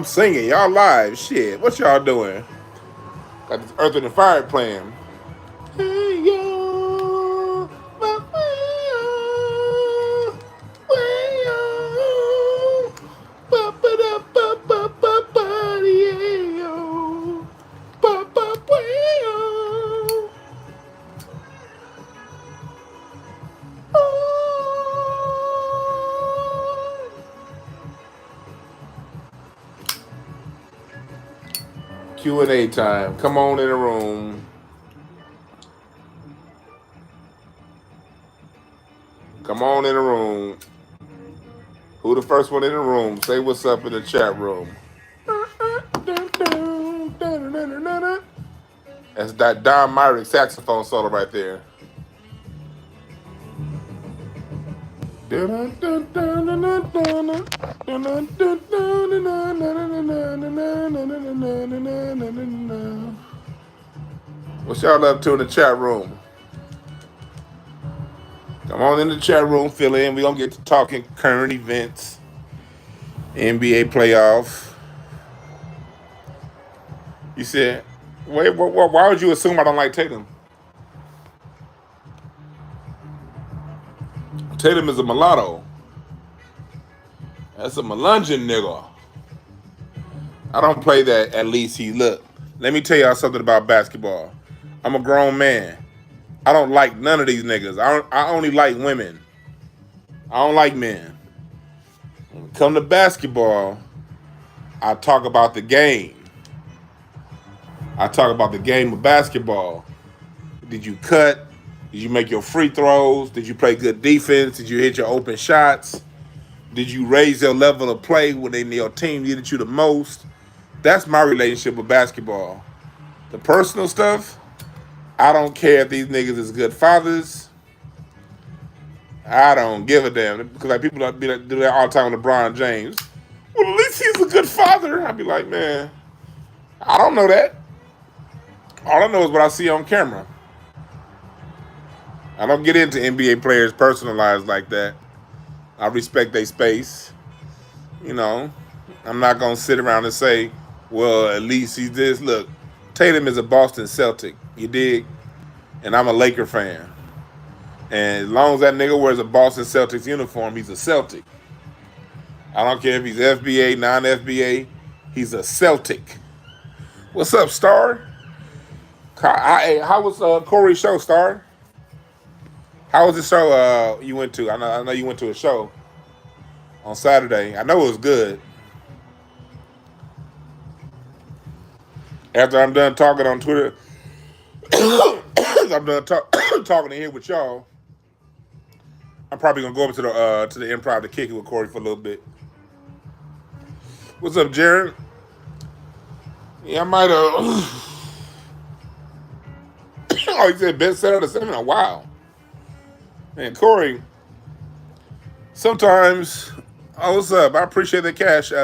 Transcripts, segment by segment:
I'm singing. Y'all live. Shit. What y'all doing? Got this Earth and the Fire playing. Hey, yo. Q&A time. Come on in the room. Come on in the room. Who the first one in the room? Say what's up in the chat room. That's that Don Myrick saxophone solo right there. What y'all up to in the chat room? Come on in the chat room, fill in. We're going to get to talking current events, NBA playoff. You said, wait, why would you assume I don't like Tatum? Tatum is a mulatto. That's a Melungeon nigga. I don't play that at least he look. Let me tell y'all something about basketball. I'm a grown man. I don't like none of these niggas. I only like women. I don't like men. When it comes to basketball, I talk about the game. I talk about the game of basketball. Did you cut? Did you make your free throws? Did you play good defense? Did you hit your open shots? Did you raise your level of play when your team needed you the most? That's my relationship with basketball. The personal stuff, I don't care if these niggas is good fathers. I don't give a damn. Because like people do that all the time with LeBron James. Well, at least he's a good father. I'd be like, man, I don't know that. All I know is what I see on camera. I don't get into NBA players' personal lives like that. I respect their space. You know, I'm not going to sit around and say, well, at least he's this. Look, Tatum is a Boston Celtic. You dig? And I'm a Laker fan. And as long as that nigga wears a Boston Celtics uniform, he's a Celtic. I don't care if he's FBA, non-FBA. He's a Celtic. What's up, Star? How was Corey's show, Star? How was the show you went to? I know you went to a show on Saturday. I know it was good. After I'm done talking on Twitter, I'm done talking in here with y'all. I'm probably gonna go up to the Improv to kick it with Corey for a little bit. What's up, Jared? Yeah, I might have. Oh, he said best seller of the seminar. Wow, man, Corey. Sometimes, oh, what's up? I appreciate the cash. I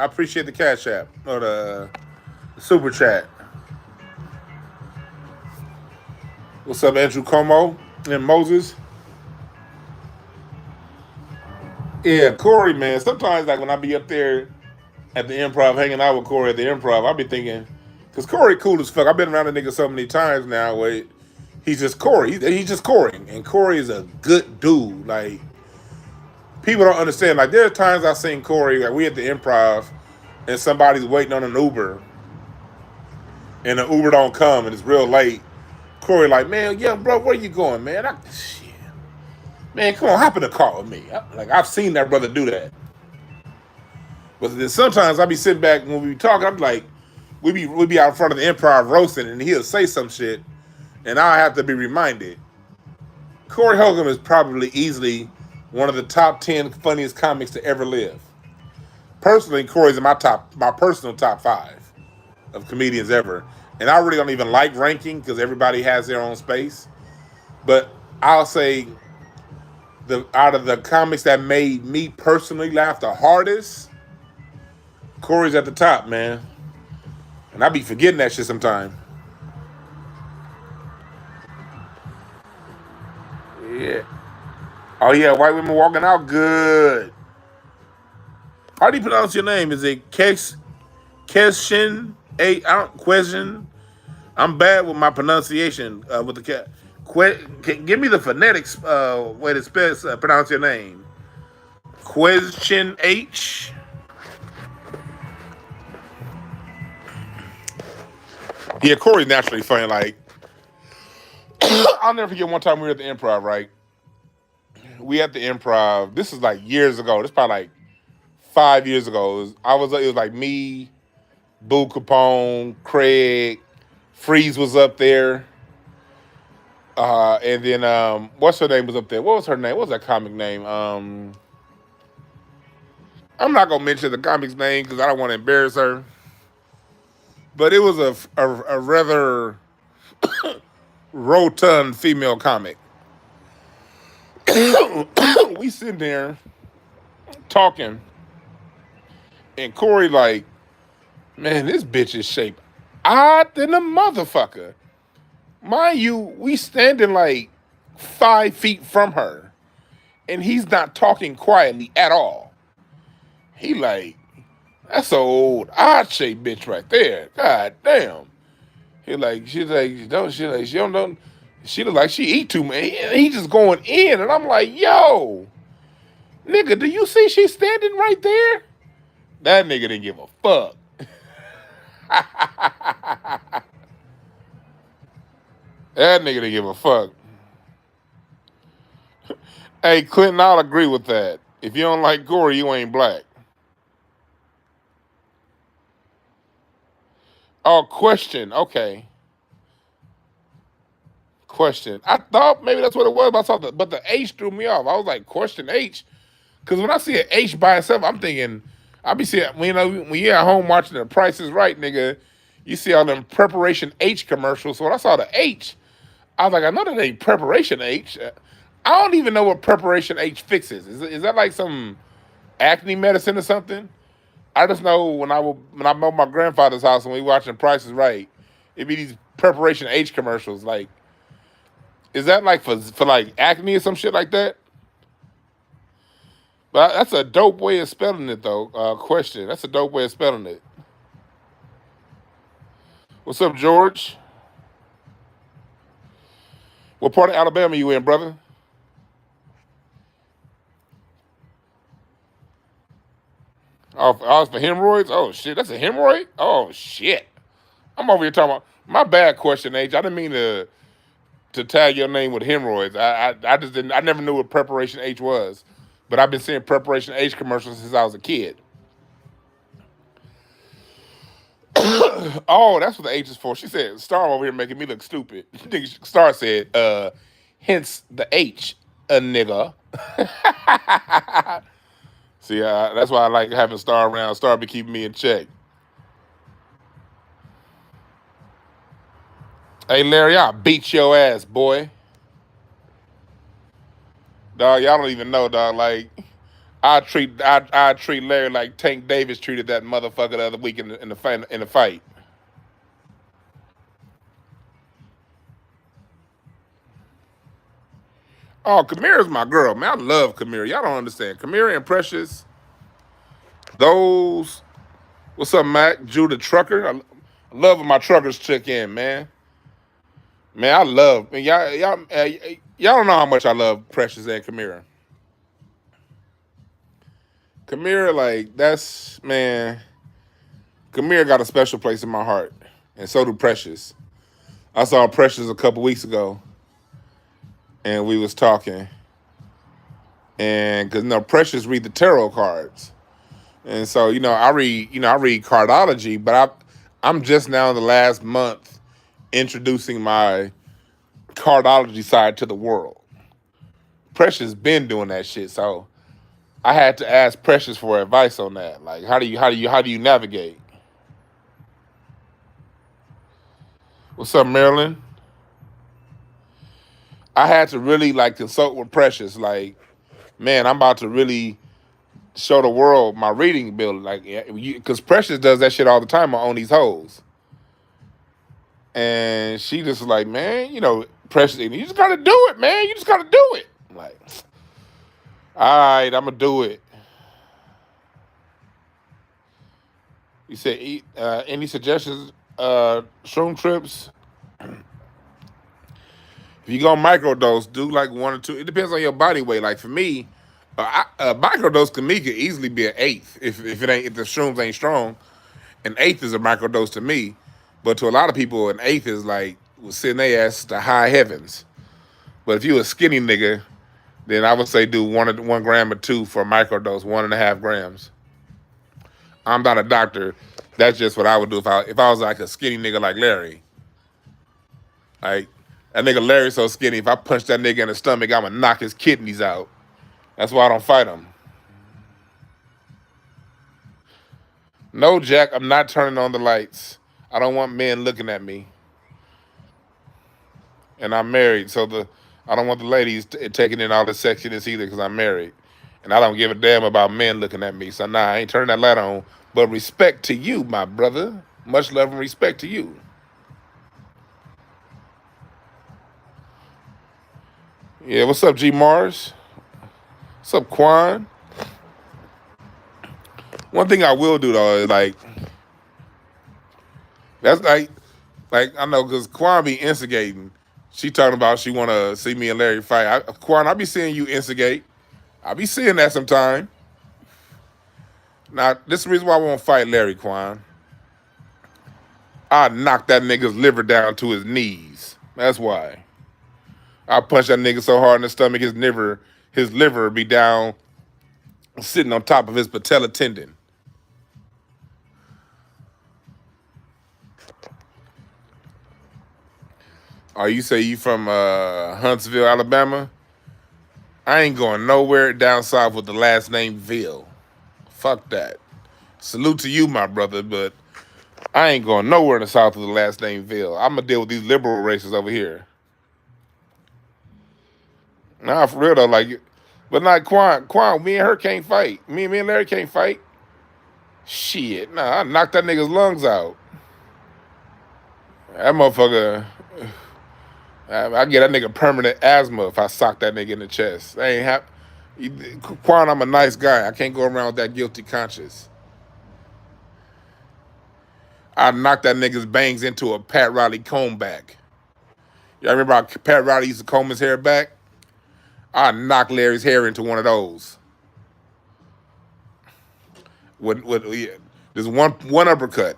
appreciate the cash app or the super chat. What's up, Andrew Como and Moses? Yeah, Corey, man. Sometimes, like when I be up there at the Improv, hanging out with Corey at the Improv, I be thinking, because Corey cool as fuck. I've been around the nigga so many times now where he's just Corey. He's just Corey. And Corey is a good dude. Like, people don't understand. Like, there are times I've seen Corey, like we at the Improv, and somebody's waiting on an Uber, and the Uber don't come, and it's real late. Corey like, man, yeah, bro, where you going, man? Shit. Man, come on, hop in the car with me. I've seen that brother do that. But then sometimes I be sitting back when we be talking, I'm like, we be out in front of the Improv roasting, and he'll say some shit, and I'll have to be reminded. Corey Holcomb is probably easily one of the top 10 funniest comics to ever live. Personally, Corey's in my personal top 5 of comedians ever. And I really don't even like ranking because everybody has their own space. But I'll say out of the comics that made me personally laugh the hardest, Corey's at the top, man. And I be forgetting that shit sometimes. Yeah. Oh, yeah, white women walking out good. How do you pronounce your name? Is it Question eight. I don't question. I'm bad with my pronunciation with the cat. Give me the phonetics way to pronounce your name. Question H. Yeah, Corey's naturally funny. Like, I'll never forget one time we were at the Improv. Right, we at the Improv. This is like years ago. This is probably like 5 years ago. It was like me, Boo Capone, Craig, Freeze was up there. And then what's her name was up there? What was her name? What was that comic name? I'm not gonna mention the comic's name because I don't want to embarrass her. But it was a rather rotund female comic. We sitting there talking, and Corey like, man, this bitch is shaped odd than a motherfucker. Mind you, we standing like 5 feet from her, and he's not talking quietly at all. He like, that's an old odd-shaped bitch right there. God damn. She look like she eat too much. And he just going in, and I'm like, yo, nigga, do you see she's standing right there? That nigga didn't give a fuck. That nigga didn't give a fuck. Hey, Clinton, I'll agree with that. If you don't like Corey, you ain't black. Oh, question. Okay. Question. I thought maybe that's what it was, but the H threw me off. I was like, question H. Because when I see an H by itself, I'm thinking, I be seeing, when you're at home watching The Price is Right, nigga, you see all them Preparation H commercials. So when I saw the H, I was like, I know that ain't Preparation H. I don't even know what Preparation H fixes. Is that like some acne medicine or something? I just know when I'm at my grandfather's house and we watching Price is Right, it be these Preparation H commercials. Like, is that like for like acne or some shit like that? But that's a dope way of spelling it, though. Question. That's a dope way of spelling it. What's up, George? What part of Alabama you in, brother? Oh, it's for hemorrhoids? Oh, shit. That's a hemorrhoid? Oh, shit. I'm over here talking about... My bad, question H. I didn't mean to tag your name with hemorrhoids. I just didn't... I never knew what Preparation H was. But I've been seeing Preparation H commercials since I was a kid. Oh, that's what the H is for. She said, Star over here making me look stupid. Star said, hence the H, a nigga. See, that's why I like having Star around. Star be keeping me in check. Hey, Larry, I'll beat your ass, boy. Dog, y'all don't even know, dog. Like, I treat Larry like Tank Davis treated that motherfucker the other week in the fight. Oh, Kamira's my girl, man. I love Kamira. Y'all don't understand. Kamira and Precious, those. What's up, Mac? Judah Trucker. I love when my truckers check in, man. Man, I love. Man, y'all don't know how much I love Precious and Kamira. Kamira, like, that's, man. Kamira got a special place in my heart, and so do Precious. I saw Precious a couple weeks ago, and we was talking, and because Precious read the tarot cards, and so I read cardology, but I'm just now in the last month introducing my cardology side to the world. Precious been doing that shit, so I had to ask Precious for advice on that. Like, how do you navigate? What's up, Marilyn? I had to really consult with Precious. Like, man, I'm about to really show the world my reading ability. Because Precious does that shit all the time on these hoes. And she just was like, man, Precious, you just gotta do it, man. You just gotta do it. I'm like, all right, I'm gonna do it. You said any suggestions? Shroom trips. If you go microdose, do like 1 or 2. It depends on your body weight. Like for me, a microdose to me could easily be an eighth if the shrooms ain't strong. An eighth is a microdose to me, but to a lot of people, an eighth is like sending their ass to high heavens. But if you a skinny nigga, then I would say do 1 gram or 2 for a microdose, 1.5 grams. I'm not a doctor. That's just what I would do if I was like a skinny nigga like Larry. Like that nigga Larry's so skinny. If I punch that nigga in the stomach, I'ma knock his kidneys out. That's why I don't fight him. No, Jack, I'm not turning on the lights. I don't want men looking at me. And I'm married, so I don't want the ladies taking in all the sexiness either because I'm married. And I don't give a damn about men looking at me. So nah, I ain't turning that light on. But respect to you, my brother. Much love and respect to you. Yeah, what's up, G Mars? What's up, Quan? One thing I will do though is that's like I know because Quan be instigating. She talking about she want to see me and Larry fight. Quan, I be seeing you instigate. I be seeing that sometime. Now, this is the reason why I won't fight Larry, Quan. I knock that nigga's liver down to his knees. That's why. I punch that nigga so hard in the stomach, his liver be down, sitting on top of his patella tendon. Oh, you say you from Huntsville, Alabama? I ain't going nowhere down south with the last name Ville. Fuck that. Salute to you, my brother, but I ain't going nowhere in the south with the last name Ville. I'm gonna deal with these liberal races over here. Nah, for real though, but not Quan, me and her can't fight. Me and Larry can't fight. Shit, nah, I knocked that nigga's lungs out. That motherfucker, I get that nigga permanent asthma if I sock that nigga in the chest. That ain't happen. Quan, I'm a nice guy. I can't go around with that guilty conscience. I knocked that nigga's bangs into a Pat Riley comb back. Y'all remember how Pat Riley used to comb his hair back? I knocked Larry's hair into one of those. There's one uppercut.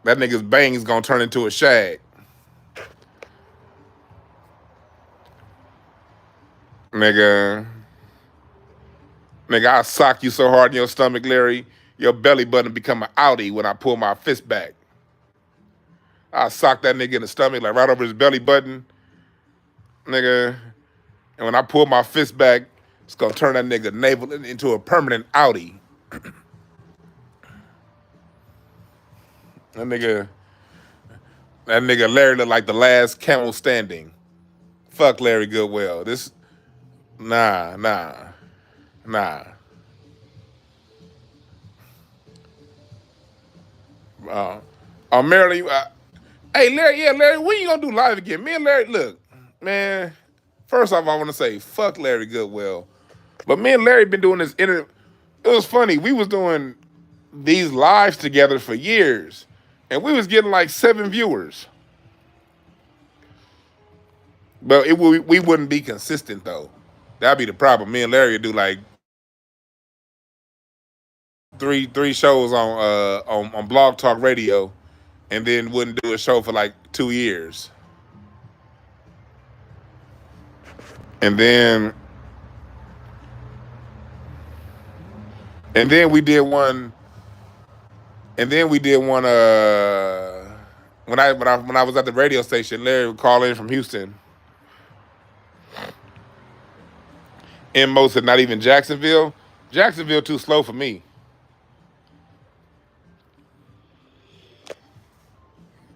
That nigga's bangs gonna turn into a shag. Nigga, I sock you so hard in your stomach, Larry, your belly button become an outie when I pull my fist back. I sock that nigga in the stomach, like right over his belly button. Nigga, and when I pull my fist back, it's gonna turn that nigga navel into a permanent outie. That nigga Larry look like the last camel standing. Fuck Larry Goodwell. Nah. Marilyn, hey Larry, when you gonna do live again? Me and Larry, look, man. First off, I want to say fuck Larry Goodwell, but me and Larry been doing this. It was funny. We was doing these lives together for years, and we was getting like 7 viewers. But we wouldn't be consistent though. That'd be the problem. Me and Larry would do like three shows on Blog Talk Radio, and then wouldn't do a show for like 2 years. And then we did one. And then we did one. When I was at the radio station, Larry would call in from Houston. In most, not even Jacksonville. Jacksonville too slow for me.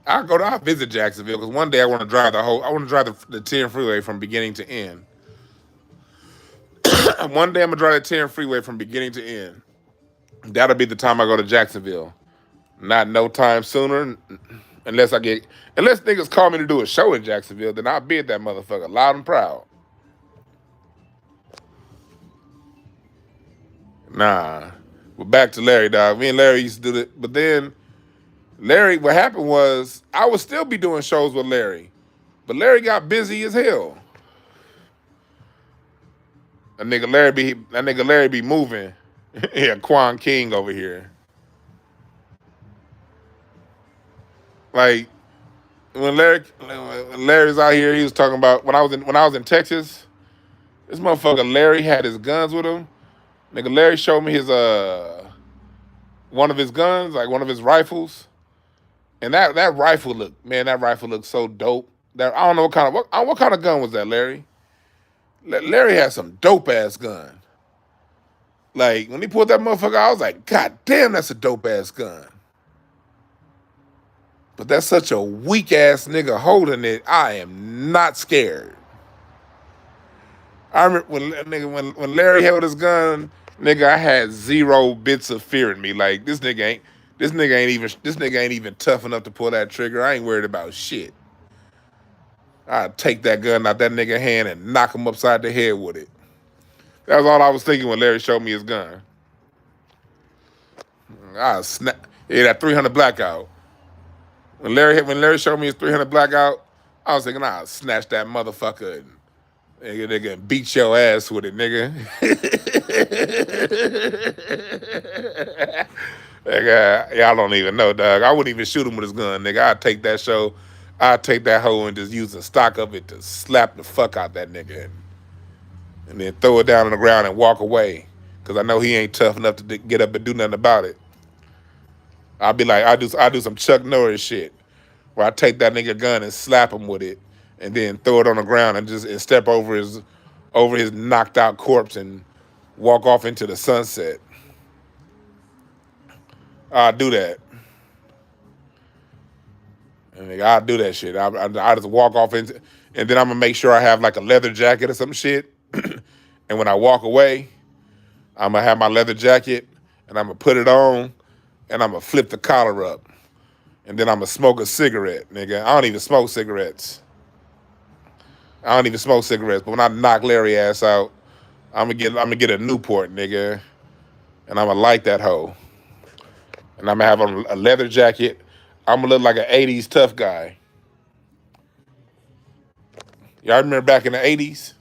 I'll visit Jacksonville because one day I want to drive the 10 freeway from beginning to end. One day I'm gonna drive the 10 freeway from beginning to end. That'll be the time I go to Jacksonville. Not no time sooner, unless niggas call me to do a show in Jacksonville, then I'll be at that motherfucker loud and proud. Nah, But back to Larry, dog. Me and Larry used to do it. But then Larry, what happened was I would still be doing shows with Larry. But Larry got busy as hell. That nigga Larry be moving. Yeah, Quan King over here. Like when Larry's out here, he was talking about when I was in Texas. This motherfucker Larry had his guns with him. Nigga Larry showed me his one of his guns, like one of his rifles, and that rifle looked so dope. That I don't know what kind of gun was that, Larry? Larry had some dope ass gun. Like when he pulled that motherfucker, I was like, God damn, that's a dope ass gun. But that's such a weak ass nigga holding it. I am not scared. I remember when Larry held his gun, nigga, I had 0 bits of fear in me. Like this nigga ain't even tough enough to pull that trigger. I ain't worried about shit. I'd take that gun out that nigga hand and knock him upside the head with it. That was all I was thinking when Larry showed me his gun. I snap. Yeah, that 300 blackout. When Larry showed me his 300 blackout, I was thinking I'll snatch that motherfucker and nigga beat your ass with it, nigga. Nigga, y'all don't even know, dog. I wouldn't even shoot him with his gun, nigga. I'd take that hoe and just use the stock of it to slap the fuck out that nigga and then throw it down on the ground and walk away. Cause I know he ain't tough enough to get up and do nothing about it. I'll be like, I do some Chuck Norris shit where I take that nigga gun and slap him with it and then throw it on the ground and step over his knocked out corpse and walk off into the sunset. I'll do that. And nigga, I'll do that shit. I just walk off into, and then I'm gonna make sure I have like a leather jacket or some shit. And when I walk away, I'm gonna have my leather jacket and I'm gonna put it on and I'm gonna flip the collar up. And then I'm gonna smoke a cigarette, nigga. I don't even smoke cigarettes. But when I knock Larry ass out, I'm gonna get a Newport, nigga. And I'm gonna light that hoe. And I'm gonna have a leather jacket. I'm gonna look like an 80s tough guy. Y'all remember back in the 80s?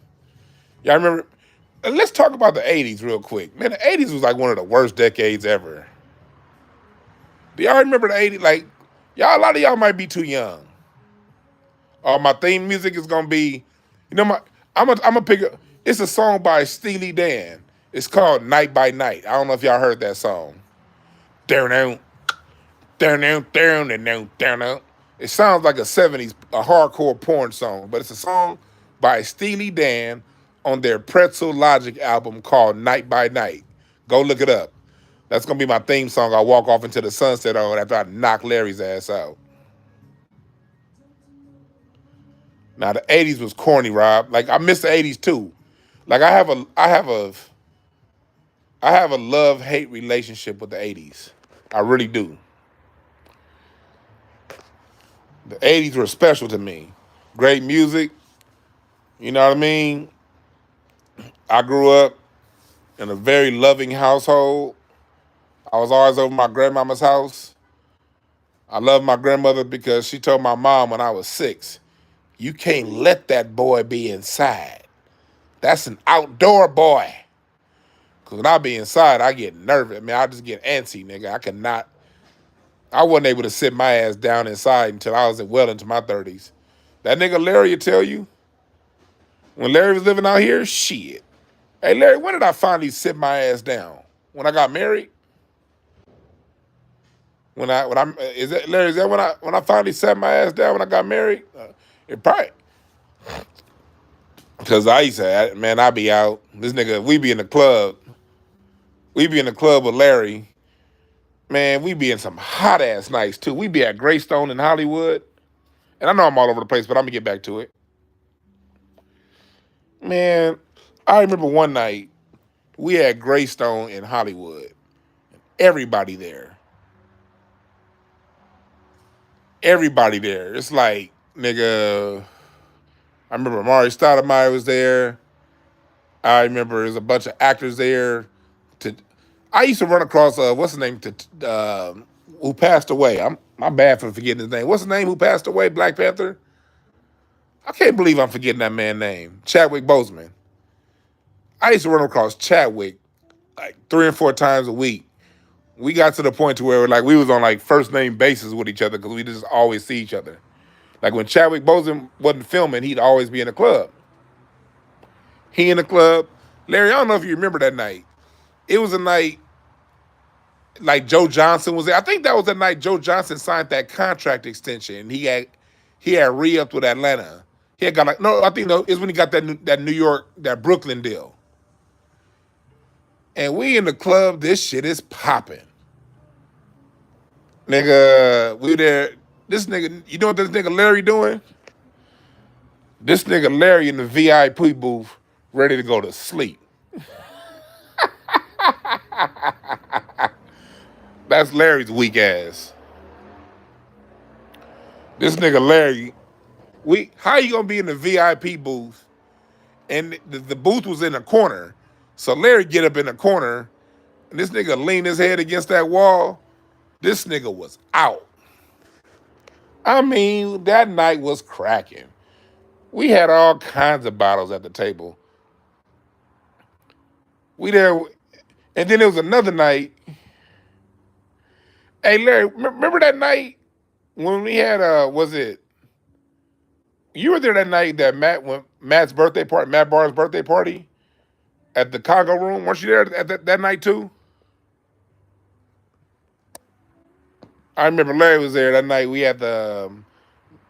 Y'all remember? Let's talk about the 80s real quick. Man, the 80s was like one of the worst decades ever. Do y'all remember the 80s? Like, a lot of y'all might be too young. My theme music is gonna be, I'm gonna pick up. It's a song by Steely Dan. It's called Night by Night. I don't know if y'all heard that song. It sounds like a 70s, a hardcore porn song, but it's a song by Steely Dan on their Pretzel Logic album called Night by Night. Go look it up. That's gonna be my theme song. I walk off into the sunset on after I knock Larry's ass out. Now the 80s was corny, Rob. Like I miss the 80s too. Like I have a love-hate relationship with the 80s. I really do. The 80s were special to me. Great music. You know what I mean? I grew up in a very loving household. I was always over my grandmama's house. I love my grandmother because she told my mom when I was 6, you can't let that boy be inside. That's an outdoor boy. Because when I be inside, I get nervous. I just get antsy, nigga. I wasn't able to sit my ass down inside until I was well into my 30s. That nigga Larry will tell you, when Larry was living out here, shit. Hey, Larry, when did I finally sit my ass down? When I got married? Larry, is that when I finally sat my ass down when I got married? It probably. Because I used to, man, I be out. This nigga, we be in the club. We be in the club with Larry. Man, we be in some hot ass nights too. We be at Greystone in Hollywood. And I know I'm all over the place, but I'm gonna get back to it. Man, I remember one night we had Greystone in Hollywood. Everybody there. It's like, nigga, I remember Mari Stoudemire was there. I remember there's a bunch of actors there. I used to run across what's his name who passed away. I'm my bad for forgetting his name. What's his name who passed away? Black Panther. I can't believe I'm forgetting that man's name. Chadwick Boseman. I used to run across Chadwick like 3 and 4 times a week. We got to the point to where like we was on like first name basis with each other because we just always see each other. Like when Chadwick Boseman wasn't filming, he'd always be in the club. He in the club. Larry, I don't know if you remember that night. It was a night like Joe Johnson was there. I think that was the night Joe Johnson signed that contract extension. He had re-upped with Atlanta. He had got like no, I think no, it's when he got that New York, that Brooklyn deal. And we in the club, this shit is popping. Nigga, we there. This nigga, you know what this nigga Larry doing? This nigga Larry in the VIP booth, ready to go to sleep. That's Larry's weak ass. This nigga Larry, how you gonna be in the VIP booth? And the booth was in a corner. So Larry get up in the corner, and this nigga lean his head against that wall. This nigga was out. I mean, that night was cracking. We had all kinds of bottles at the table. We there, and then there was another night. Hey Larry, remember that night when we had was it? You were there that night that Matt Barnes' birthday party at the Congo Room. Weren't you there at that night too? I remember Larry was there that night. We had it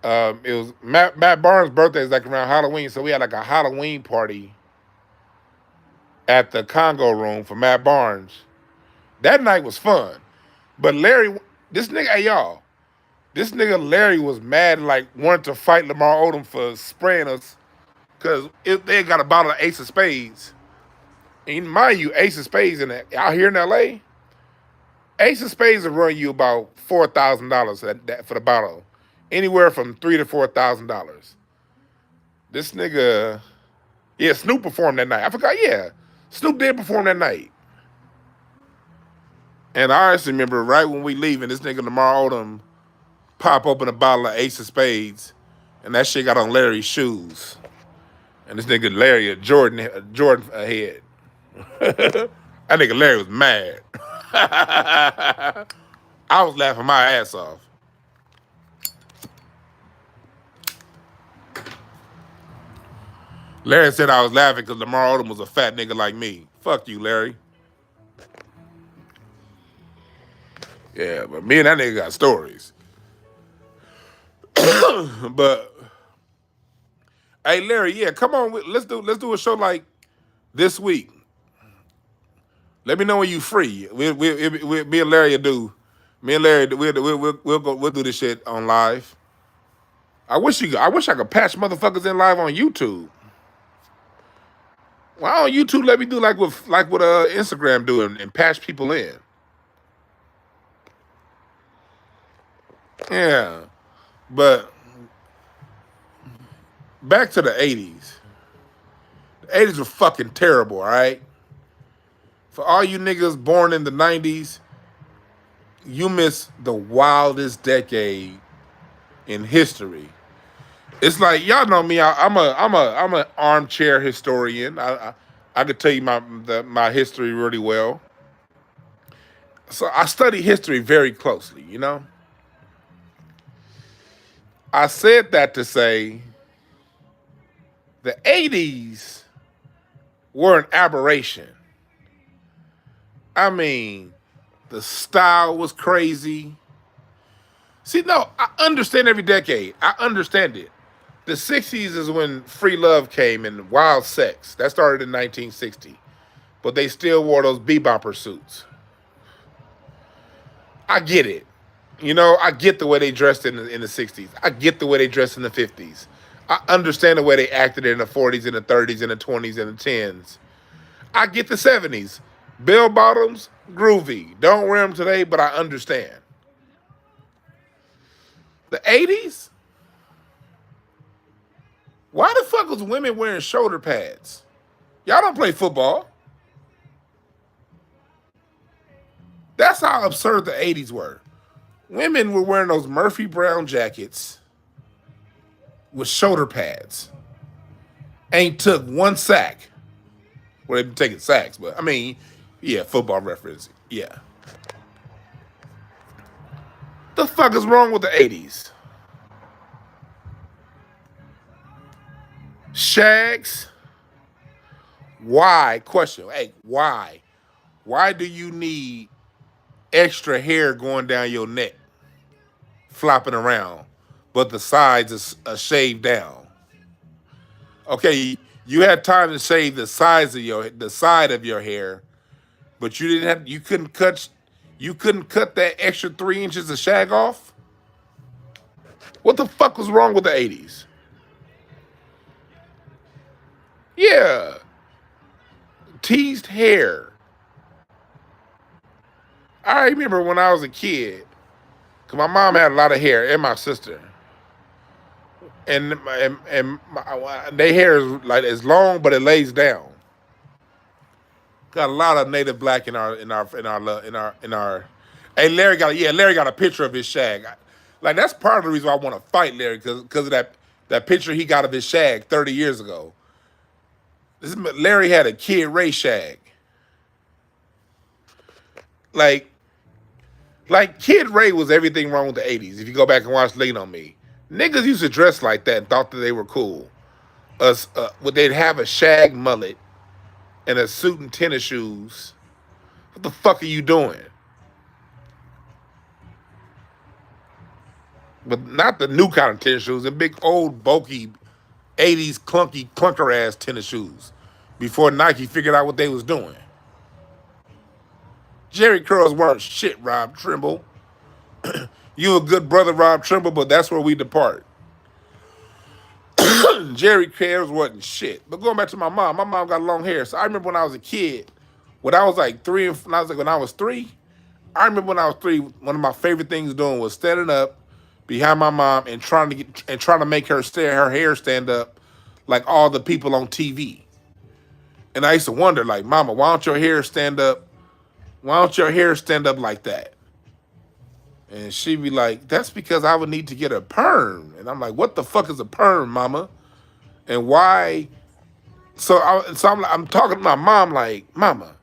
was Matt Barnes' birthday is like around Halloween, so we had like a Halloween party at the Congo Room for Matt Barnes. That night was fun. But Larry, this nigga, hey y'all, this nigga Larry was mad and like wanted to fight Lamar Odom for spraying us because they got a bottle of Ace of Spades. And mind you, Ace of Spades out here in LA, Ace of Spades will run you about $4,000 for the bottle. Anywhere from $3,000 to $4,000. This nigga, yeah, Snoop performed that night. I forgot, yeah. Snoop did perform that night. And I honestly remember right when we leaving, this nigga Lamar Odom pop open a bottle of Ace of Spades, and that shit got on Larry's shoes. And this nigga Larry, a Jordan head. That nigga Larry was mad. I was laughing my ass off. Larry said I was laughing because Lamar Odom was a fat nigga like me. Fuck you, Larry. Yeah, but me and that nigga got stories. But hey, Larry, yeah, come on, let's do a show like this week. Let me know when you free. Me and Larry will do. Me and Larry, we'll do this shit on live. I wish I could patch motherfuckers in live on YouTube. Why don't YouTube let me do like what Instagram do and patch people in? Yeah, but back to the 80s. The 80s were fucking terrible, all right? For all you niggas born in the 90s, you missed the wildest decade in history. It's like y'all know me. I'm an armchair historian. I could tell you my history really well. So I study history very closely. You know. I said that to say the 80s were an aberration. I mean, the style was crazy. See, no, I understand every decade. I understand it. The 60s is when free love came and wild sex. That started in 1960. But they still wore those bebopper suits. I get it. You know, I get the way they dressed in the 60s. I get the way they dressed in the 50s. I understand the way they acted in the 40s and the 30s and the 20s and the 10s. I get the 70s. Bell bottoms, groovy. Don't wear them today, but I understand. The 80s? Why the fuck was women wearing shoulder pads? Y'all don't play football. That's how absurd the 80s were. Women were wearing those Murphy Brown jackets with shoulder pads. Ain't took one sack. Well, they've been taking sacks, but I mean, yeah, football reference. Yeah. The fuck is wrong with the 80s? Shags? Why? Question. Hey, why? Why do you need extra hair going down your neck, flopping around, but the sides is shaved down? Okay, you had time to shave the side of your hair, but you couldn't cut that extra 3 inches of shag off? What the fuck was wrong with the 80s? Yeah. Teased hair. I remember when I was a kid, because my mom had a lot of hair, and my sister. Their hair is like as long, but it lays down. Got a lot of native black in our. Hey, Larry got a picture of his shag. Like that's part of the reason why I want to fight Larry because of that picture he got of his shag 30 years ago. Larry had a Kid Ray shag. Like Kid Ray was everything wrong with the 80s. If you go back and watch Lean on Me, niggas used to dress like that and thought that they were cool. They'd have a shag mullet and a suit and tennis shoes. What the fuck are you doing? But not the new kind of tennis shoes, and big old bulky 80s clunker ass tennis shoes. Before Nike figured out what they was doing. Jerry curls weren't shit, Rob Trimble. You a good brother, Rob Trimble, but that's where we depart. Jerry curls wasn't shit. But going back to my mom got long hair. So I remember when I was a kid, when I was 3, I remember when I was 3, one of my favorite things doing was standing up behind my mom and trying to make her hair stand up like all the people on TV. And I used to wonder, like, Mama, why don't your hair stand up? Why don't your hair stand up like that? And she'd be like, that's because I would need to get a perm. And I'm like, what the fuck is a perm, Mama? And why? So I'm talking to my mom like, Mama,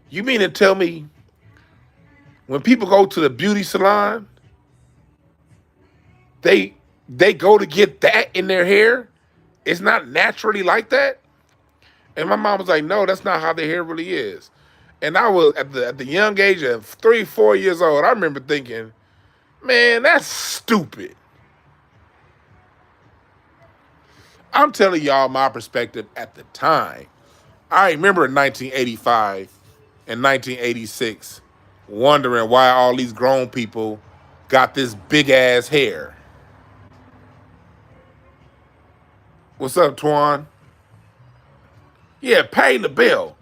you mean to tell me when people go to the beauty salon, they go to get that in their hair? It's not naturally like that? And my mom was like, no, that's not how the hair really is. And I was at the young age of 3, 4 years old, I remember thinking, man, that's stupid. I'm telling y'all my perspective at the time. I remember in 1985 and 1986 wondering why all these grown people got this big ass hair. What's up, Twan? Yeah, Patti LaBelle.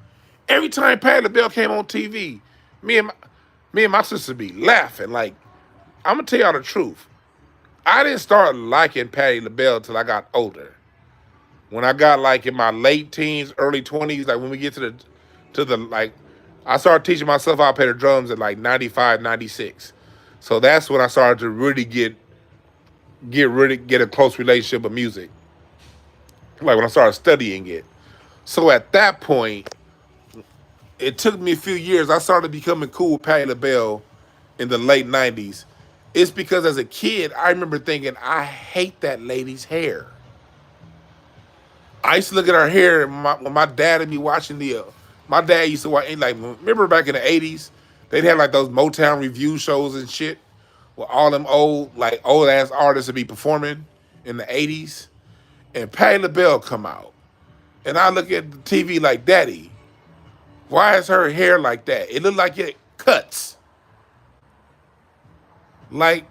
Every time Patti LaBelle came on TV, me and my sister be laughing. Like, I'm gonna tell y'all the truth. I didn't start liking Patti LaBelle till I got older. When I got like in my late teens, early 20s, like when we get to the like, I started teaching myself how to play the drums at like 95, 96. So that's when I started to really get a close relationship with music. Like when I started studying it. So at that point, it took me a few years. I started becoming cool with Patti LaBelle in the late 90s. It's because as a kid, I remember thinking, I hate that lady's hair. I used to look at her hair when my dad and me watching my dad used to watch, like, remember back in the 80s, they'd have like those Motown review shows and shit where all them old ass artists would be performing in the 80s. And Patti LaBelle come out. And I look at the TV like, Daddy, why is her hair like that? It looked like it cuts. Like,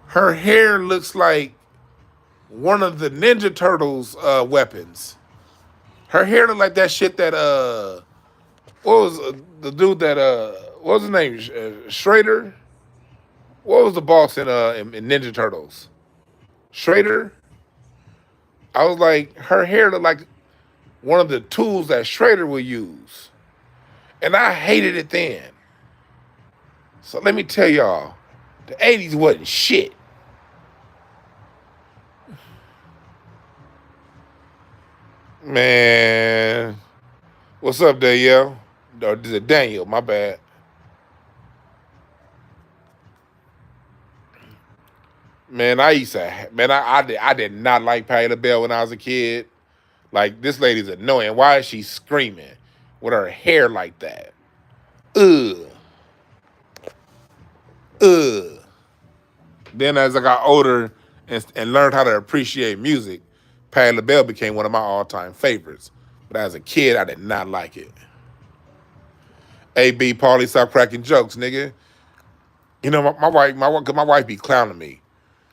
her hair looks like one of the Ninja Turtles weapons. Her hair looked like that shit that, what was the dude that, what was his name? Schrader? What was the boss in Ninja Turtles? Schrader? I was like, her hair looked like one of the tools that Schrader would use. And I hated it then. So let me tell y'all, the 80s wasn't shit. Man, what's up, Danielle? Or is it Daniel? My bad. Man, I did not like Patti LaBelle when I was a kid. Like, this lady's annoying. Why is she screaming with her hair like that? Ugh. Ugh. Then as I got older and learned how to appreciate music, Patti LaBelle became one of my all-time favorites. But as a kid, I did not like it. AB, Paulie, stop cracking jokes, nigga. You know, my wife be clowning me.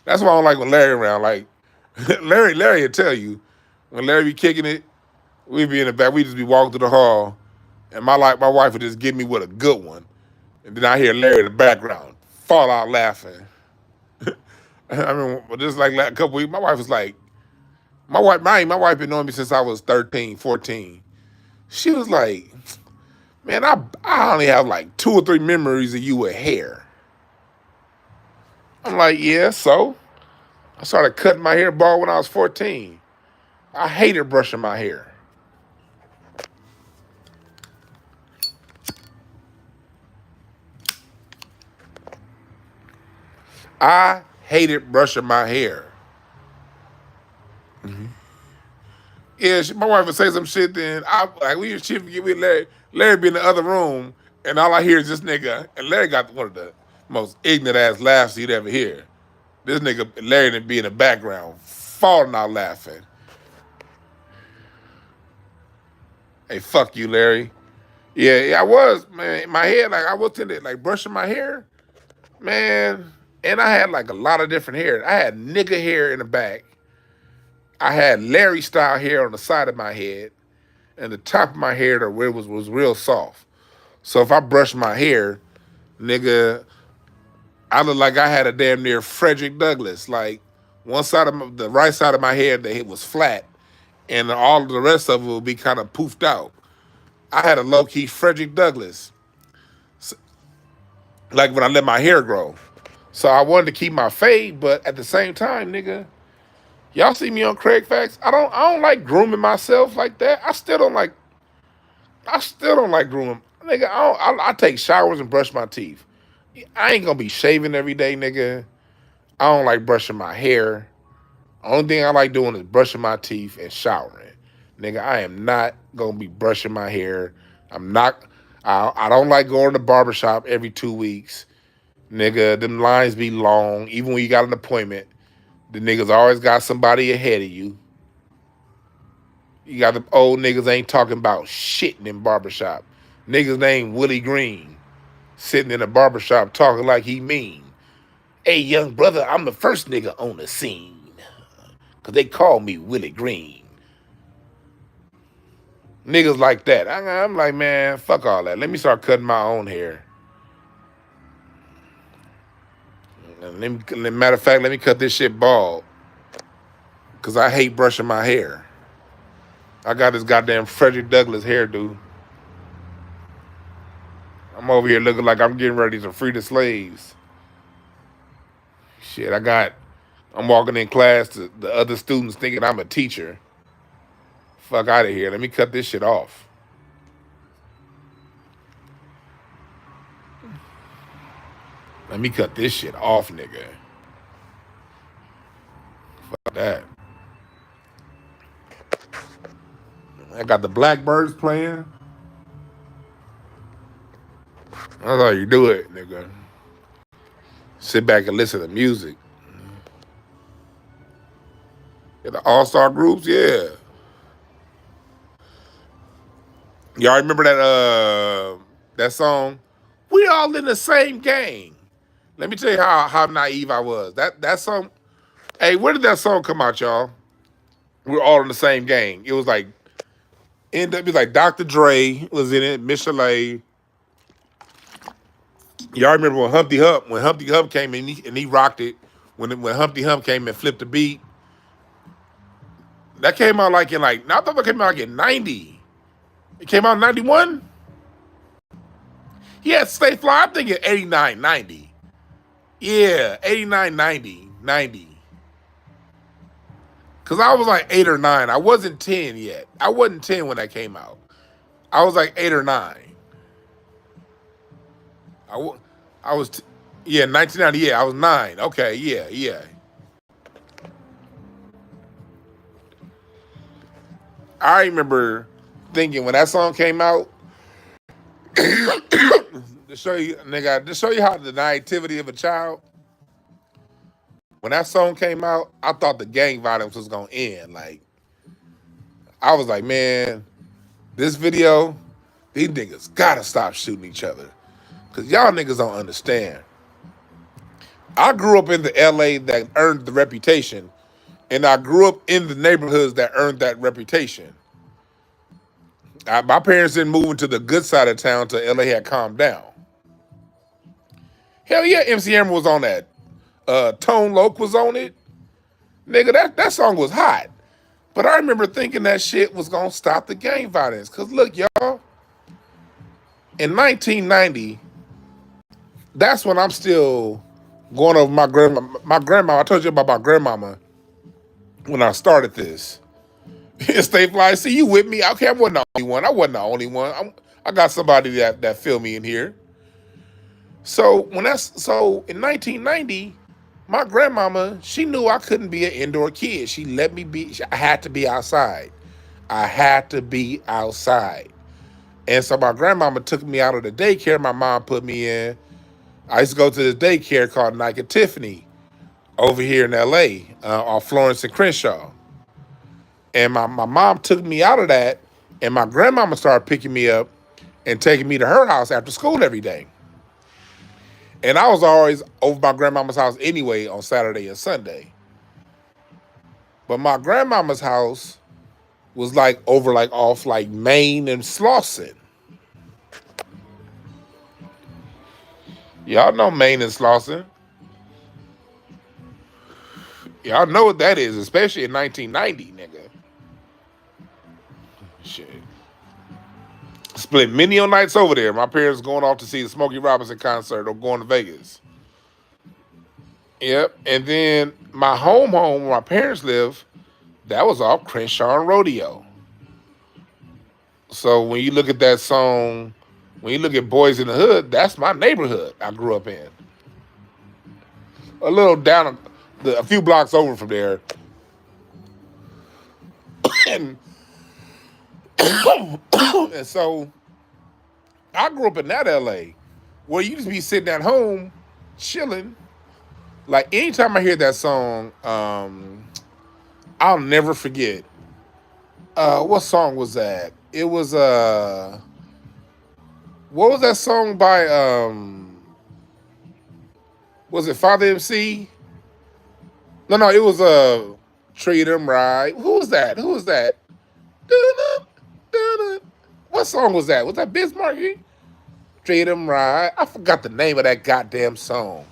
That's why I don't like when Larry around. Like, Larry will tell you, when Larry be kicking it, we be in the back, we just be walking through the hall, and my wife would just give me with a good one. And then I hear Larry in the background, fall out laughing. I mean, just like a couple weeks, my wife was like, my wife been knowing me since I was 13, 14. She was like, man, I only have like 2 or 3 memories of you with hair. I'm like, yeah, so? I started cutting my hair bald when I was 14. I hated brushing my hair. I hated brushing my hair. Mm-hmm. Yeah, my wife would say some shit, then she would get with Larry. Larry be in the other room, and all I hear is this nigga, and Larry got one of the most ignorant ass laughs you'd ever hear. This nigga, Larry, would be in the background, falling out laughing. Hey, fuck you, Larry. Yeah, I was, man. My hair, like, I was in it, like, brushing my hair, man. And I had, like, a lot of different hair. I had nigga hair in the back. I had Larry style hair on the side of my head, and the top of my hair was real soft. So if I brushed my hair, nigga, I looked like I had a damn near Frederick Douglass. Like, one side of the right side of my head, the head was flat, and all of the rest of it would be kind of poofed out. I had a low key Frederick Douglass, like when I let my hair grow. So I wanted to keep my fade, but at the same time, nigga, y'all see me on Craig Facts. I don't like grooming myself like that. I still don't like grooming. Nigga, I take showers and brush my teeth. I ain't gonna be shaving every day, nigga. I don't like brushing my hair. Only thing I like doing is brushing my teeth and showering. Nigga, I am not gonna be brushing my hair. I'm not, I don't like going to the barbershop every 2 weeks. Nigga, them lines be long. Even when you got an appointment, the niggas always got somebody ahead of you. You got the old niggas ain't talking about shit in them barbershop. Niggas named Willie Green sitting in a barbershop talking like he mean. Hey, young brother, I'm the first nigga on the scene. Because they call me Willie Green. Niggas like that. I'm like, man, fuck all that. Let me start cutting my own hair. Matter of fact, let me cut this shit bald. Because I hate brushing my hair. I got this goddamn Frederick Douglass hairdo. I'm over here looking like I'm getting ready to free the slaves. Shit, I'm walking in class to the other students thinking I'm a teacher. Fuck out of here. Let me cut this shit off. Let me cut this shit off, nigga. Fuck that. I got the Blackbirds playing. That's how you do it, nigga. Sit back and listen to music. Yeah, the all-star groups, yeah. Y'all remember that song? We all in the same gang. Let me tell you how naive I was. That song, hey, where did that song come out, y'all? We're all in the same gang. It was like Dr. Dre was in it, Michelet. Y'all remember when Humpty Hump came in and he rocked it. When Humpty Hump came and flipped the beat. That came out I thought that came out like in 90. It came out in 91? Yeah, Stay Fly. I'm thinking 89, 90. Yeah, 89, 90, 90. Because I was like 8 or 9. I wasn't 10 yet. I wasn't 10 when that came out. I was like 8 or 9. I was, yeah, 1990. Yeah, I was 9. Okay, yeah, yeah. I remember thinking when that song came out, to show you, nigga, to show you how the naivety of a child. When that song came out, I thought the gang violence was gonna end. Like, I was like, man, this video, these niggas gotta stop shooting each other. Cause y'all niggas don't understand. I grew up in the LA that earned the reputation, and I grew up in the neighborhoods that earned that reputation. My parents didn't move into the good side of town till LA had calmed down. Hell yeah, MC Hammer was on that. Tone Loc was on it. Nigga, that song was hot. But I remember thinking that shit was gonna stop the gang violence. Cause look, y'all, in 1990, that's when I'm still going over my grandma. I told you about my grandmama when I started this. Stay Fly, see you with me? Okay, I wasn't the only one. I got somebody that feel me in here. So in 1990, my grandmama, she knew I couldn't be an indoor kid. She let me be. I had to be outside. I had to be outside. And so my grandmama took me out of the daycare my mom put me in. I used to go to this daycare called Nike Tiffany over here in LA, off Florence and Crenshaw. And my mom took me out of that, and my grandmama started picking me up and taking me to her house after school every day. And I was always over my grandmama's house anyway on Saturday and Sunday. But my grandmama's house was like over like off like Maine and Slauson. Y'all know Maine and Slauson. Y'all know what that is, especially in 1990, nigga. Shit. Split many nights over there. My parents going off to see the Smokey Robinson concert or going to Vegas. Yep. And then my home where my parents live, that was off Crenshaw and Rodeo. So when you look at that song, when you look at Boys in the Hood, that's my neighborhood I grew up in. A little down, a few blocks over from there. and so I grew up in that LA where you just be sitting at home chilling. Like anytime I hear that song, I'll never forget. What song was that? It was what was that song by was it Father MC? No, it was Treat 'Em Right. Who was that? What song was that? Was that Bismarcky? Treat 'Em Right. I forgot the name of that goddamn song.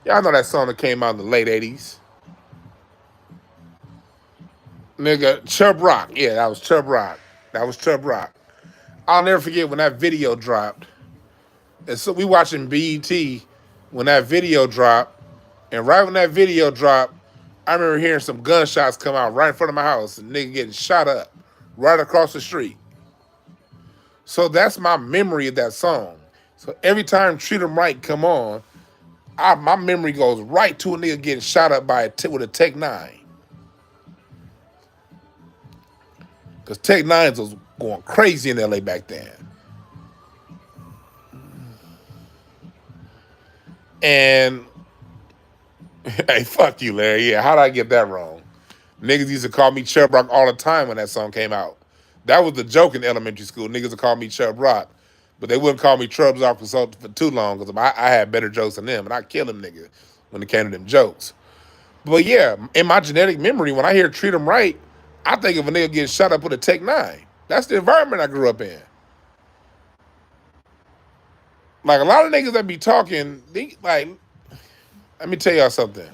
Y'all know that song that came out in the late 80s. Nigga, Chub Rock. Yeah, that was Chub Rock. I'll never forget when that video dropped. And so we watching BET when that video dropped. And right when that video dropped, I remember hearing some gunshots come out right in front of my house. And nigga getting shot up right across the street. So that's my memory of that song. So every time Treat 'Em Right come on, my memory goes right to a nigga getting shot up with a Tech 9. Because Tech 9s was going crazy in LA back then. And, hey, fuck you, Larry. Yeah, how'd I get that wrong? Niggas used to call me Chub Rock all the time when that song came out. That was the joke in elementary school. Niggas would call me Chub Rock. But they wouldn't call me Trubs Rock for too long because I had better jokes than them. And I kill them niggas when it came to them jokes. But yeah, in my genetic memory, when I hear Treat 'Em Right, I think of a nigga getting shot up with a Tech 9. That's the environment I grew up in. Like, a lot of niggas that be talking, let me tell y'all something.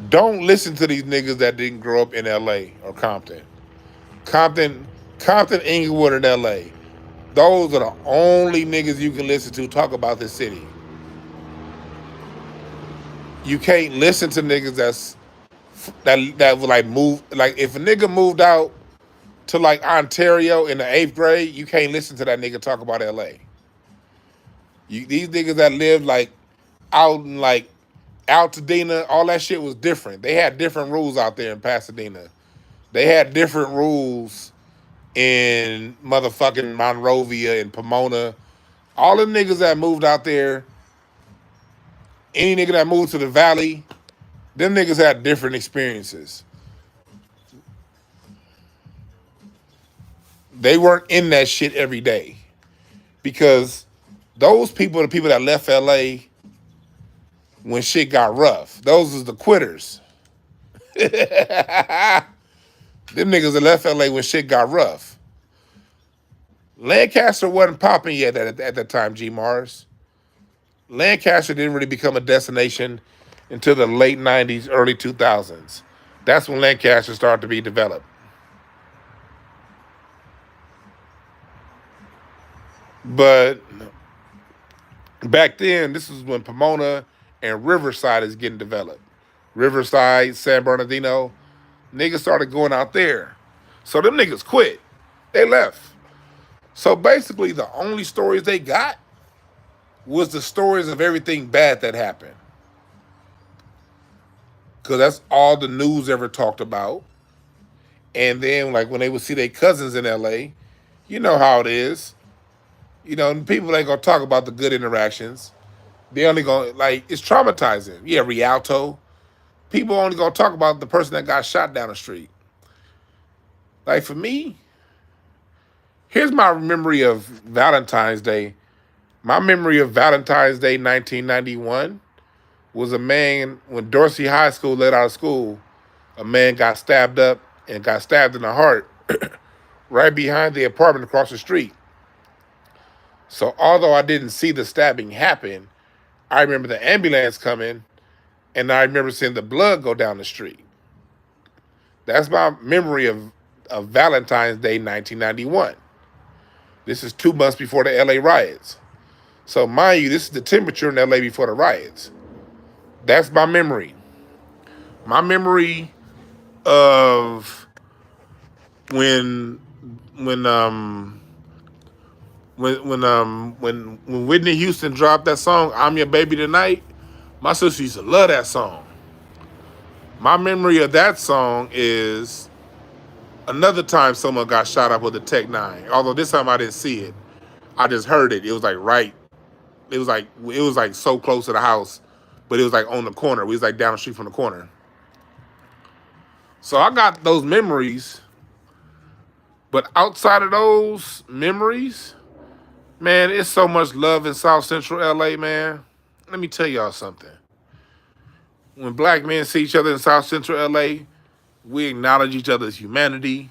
Don't listen to these niggas that didn't grow up in LA or Compton. Compton, Compton, Inglewood, and LA. Those are the only niggas you can listen to talk about this city. You can't listen to niggas that would like move. Like if a nigga moved out to like Ontario in the 8th grade, you can't listen to that nigga talk about LA. These niggas that lived like out in like Altadena, all that shit was different. They had different rules out there in Pasadena. They had different rules in motherfucking Monrovia and Pomona. All the niggas that moved out there, any nigga that moved to the valley, them niggas had different experiences. They weren't in that shit every day. Because those people are the people that left LA when shit got rough. Those was the quitters. Them niggas that left LA when shit got rough. Lancaster wasn't popping yet at that time, G Mars. Lancaster didn't really become a destination until the late 90s, early 2000s. That's when Lancaster started to be developed. But back then, this is when Pomona and Riverside is getting developed. Riverside, San Bernardino, niggas started going out there. So them niggas quit. They left. So basically, the only stories they got was the stories of everything bad that happened. Because that's all the news ever talked about. And then, like, when they would see their cousins in LA, you know how it is. You know, people ain't gonna talk about the good interactions. They only gonna, like, it's traumatizing. Yeah, Rialto. People only gonna talk about the person that got shot down the street. Like, for me, here's my memory of Valentine's Day. My memory of Valentine's Day 1991 was a man, when Dorsey High School let out of school, a man got stabbed up and got stabbed in the heart right behind the apartment across the street. So although I didn't see the stabbing happen, I remember the ambulance coming and I remember seeing the blood go down the street. That's my memory of Valentine's Day 1991. This is 2 months before the LA riots. So mind you, this is the temperature in LA before the riots. That's my memory. My memory of when Whitney Houston dropped that song, I'm Your Baby Tonight, my sister used to love that song. My memory of that song is another time someone got shot up with a Tech 9. Although this time I didn't see it. I just heard it. It was like it was like so close to the house, but it was like on the corner. We was like down the street from the corner. So I got those memories. But outside of those memories, man, it's so much love in South Central LA, man. Let me tell y'all something. When black men see each other in South Central LA, we acknowledge each other's humanity.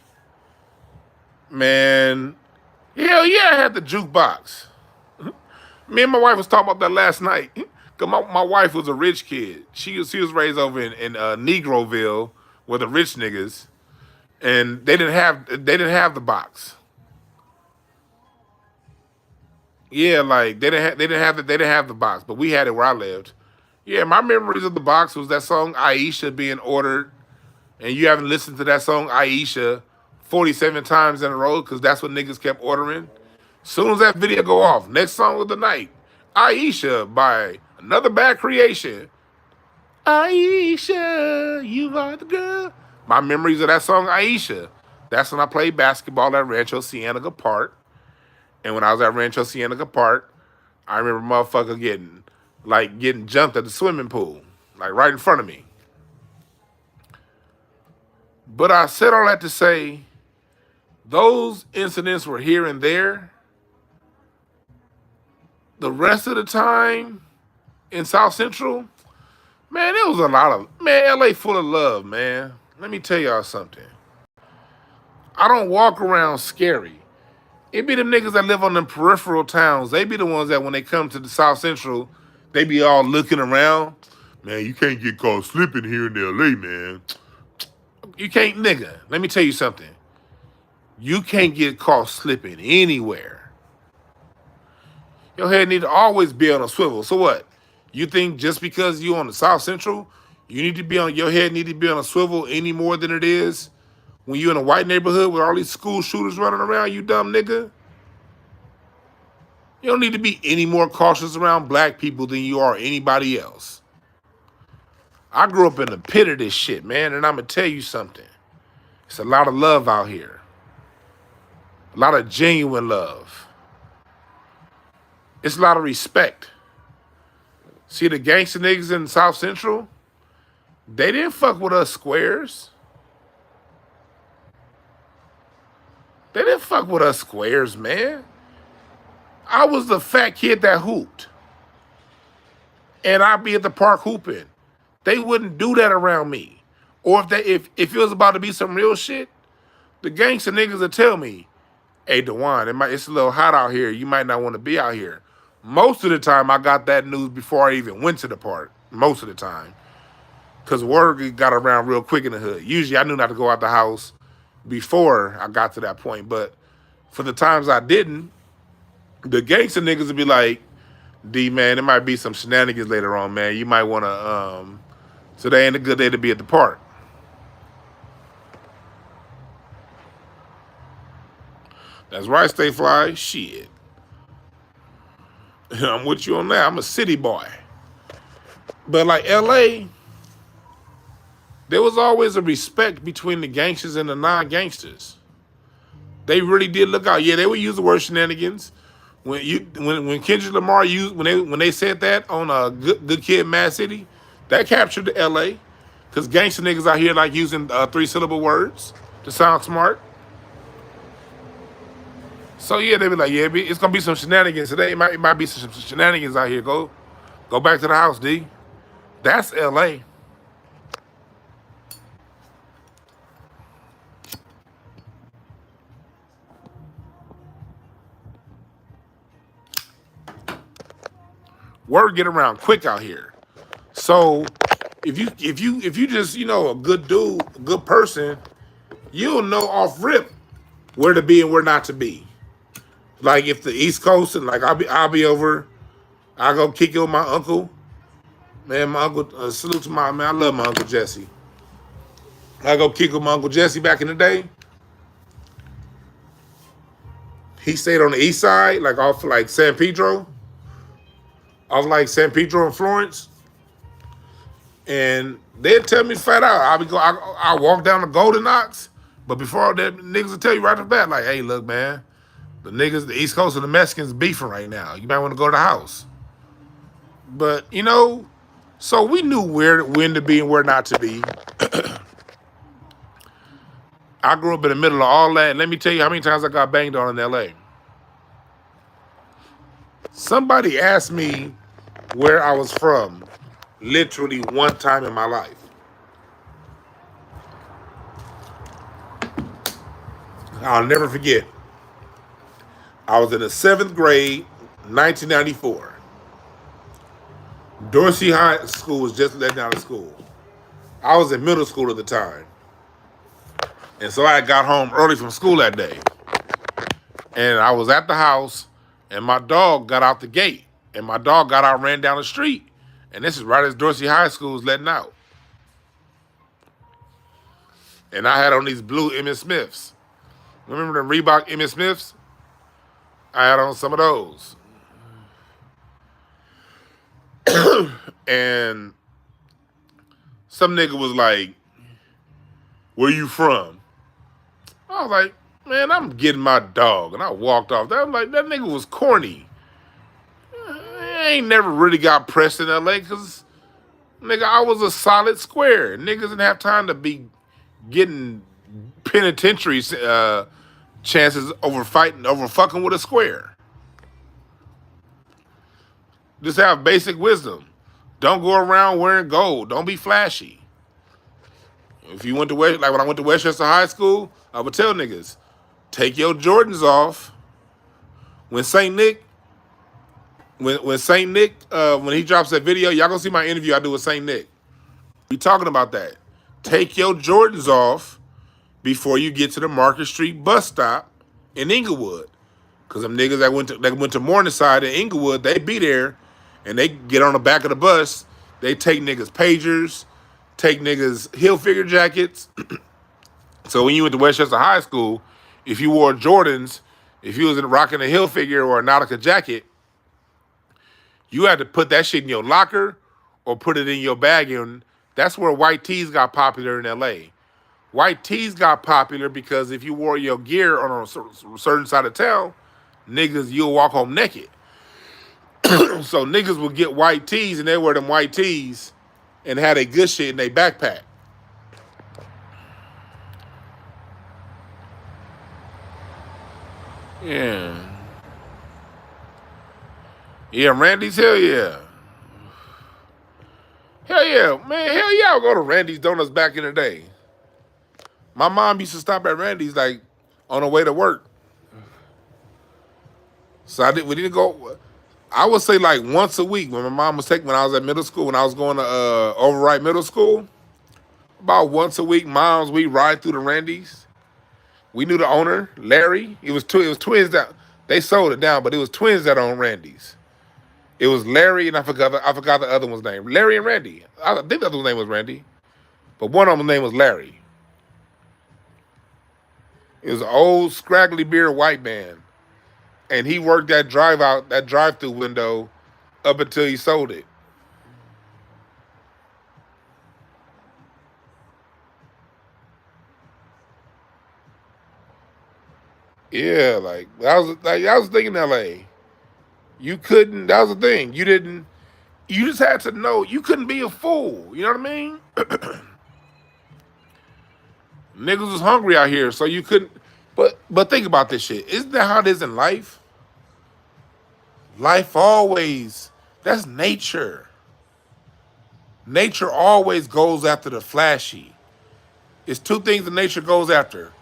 Man, hell yeah, I had the jukebox. Me and my wife was talking about that last night. Cause my wife was a rich kid. She was raised over in Negroville with the rich niggas, and they didn't have the box. Yeah, like they didn't have the box, but we had it where I lived. Yeah, my memories of the box was that song Aisha being ordered, and you haven't listened to that song Aisha 47 times in a row because that's what niggas kept ordering. Soon as that video go off, next song of the night, Aisha by Another Bad Creation. Aisha, you are the girl. My memories of that song Aisha. That's when I played basketball at Rancho Cienega Park. And when I was at Rancho Cienega Park, I remember motherfucker getting jumped at the swimming pool, like right in front of me. But I said all that to say, those incidents were here and there. The rest of the time in South Central, man, there was a lot of, man, LA full of love, man. Let me tell y'all something. I don't walk around scary. It be the niggas that live on them peripheral towns. They be the ones that when they come to the South Central, they be all looking around. Man, you can't get caught slipping here in L.A., man. You can't, nigga. Let me tell you something. You can't get caught slipping anywhere. Your head need to always be on a swivel. So what? You think just because you on the South Central, you need to be on your head need to be on a swivel any more than it is when you in a white neighborhood with all these school shooters running around, you dumb nigga? You don't need to be any more cautious around black people than you are anybody else. I grew up in the pit of this shit, man, and I'm going to tell you something. It's a lot of love out here. A lot of genuine love. It's a lot of respect. See, the gangster niggas in South Central, they didn't fuck with us squares. They didn't fuck with us squares, man. I was the fat kid that hooped. And I'd be at the park hooping. They wouldn't do that around me. Or if it was about to be some real shit, the gangster niggas would tell me, hey, Dwan, it's a little hot out here. You might not want to be out here. Most of the time, I got that news before I even went to the park. Most of the time. Because word got around real quick in the hood. Usually, I knew not to go out the house before I got to that point. But for the times I didn't, the gangster niggas would be like, D, man, there might be some shenanigans later on, man. You might want to, today ain't a good day to be at the park. That's right, Stay Fly. Shit. I'm with you on that. I'm a city boy. But like L.A., there was always a respect between the gangsters and the non-gangsters. They really did look out. Yeah, they would use the word shenanigans. When Kendrick Lamar used when they said that on a Good Kid, Mad City, that captured the L.A. Because gangster niggas out here like using 3-syllable words to sound smart. So yeah, they be like, yeah, it's gonna be some shenanigans today. It might be some shenanigans out here. Go back to the house, D. That's L.A. Word get around quick out here. So if you just a good dude, a good person, you'll know off rip where to be and where not to be. Like if the East Coast and like I'll be over, I go kick it with my uncle. Man, my uncle, salute to my man. I love my Uncle Jesse. I go kick with my Uncle Jesse back in the day. He stayed on the east side, like off like San Pedro. Off like San Pedro and Florence. And they'd tell me flat out, I walk down the Golden Ox, but before that, niggas will tell you right off the bat, like, hey, look, man, the East Coast of the Mexicans beefing right now. You might want to go to the house. But, so we knew when to be and where not to be. I grew up in the middle of all that, and let me tell you how many times I got banged on in L.A. Somebody asked me where I was from literally one time in my life. I'll never forget. I was in the 7th grade, 1994. Dorsey High School was just letting out of school. I was in middle school at the time. And so I got home early from school that day. And I was at the house, and my dog got out the gate. And my dog got out, ran down the street. And this is right as Dorsey High School was letting out. And I had on these blue Emmitt Smiths. Remember the Reebok Emmitt Smiths? I had on some of those. And some nigga was like, where you from? I was like, man, I'm getting my dog. And I walked off. I'm like, that nigga was corny. I ain't never really got pressed in L.A. because, nigga, I was a solid square. Niggas didn't have time to be getting penitentiary chances over fucking with a square. Just have basic wisdom. Don't go around wearing gold. Don't be flashy. If you went to when I went to Westchester High School, I would tell niggas, take your Jordans off. When St. Nick When Saint Nick, when he drops that video, y'all gonna see my interview I do with Saint Nick. We talking about that. Take your Jordans off before you get to the Market Street bus stop in Inglewood. Cause them niggas that went to Morningside in Inglewood, they be there and they get on the back of the bus. They take niggas pagers, take niggas Hilfiger jackets. So when you went to Westchester High School, if you wore Jordans, if you was rocking a Hilfiger or a Nautica jacket, you had to put that shit in your locker or put it in your bag. And that's where white tees got popular in LA. White tees got popular because if you wore your gear on a certain side of town, niggas, you'll walk home naked. So niggas would get white tees and they wear them white tees and had a good shit in their backpack. Yeah. Yeah, Randy's, hell yeah. Hell yeah, man, hell yeah, I would go to Randy's Donuts back in the day. My mom used to stop at Randy's like on the way to work. So we didn't go. I would say like once a week when my mom was taking when I was at middle school, when I was going to Overright Middle School. About once a week, moms, we ride through the Randy's. We knew the owner, Larry. It was twins that they sold it down, but it was twins that owned Randy's. It was Larry and I forgot the other one's name. Larry and Randy. I think the other one's name was Randy, but one of them's name was Larry. It was an old scraggly beard white man, and he worked that drive-through window up until he sold it. Yeah, I was thinking LA. You couldn't. That was the thing. You just had to know. You couldn't be a fool. You know what I mean? Niggas was hungry out here, so you couldn't. But think about this shit. Isn't that how it is in life? Life always. That's nature. Nature always goes after the flashy. It's two things that nature goes after: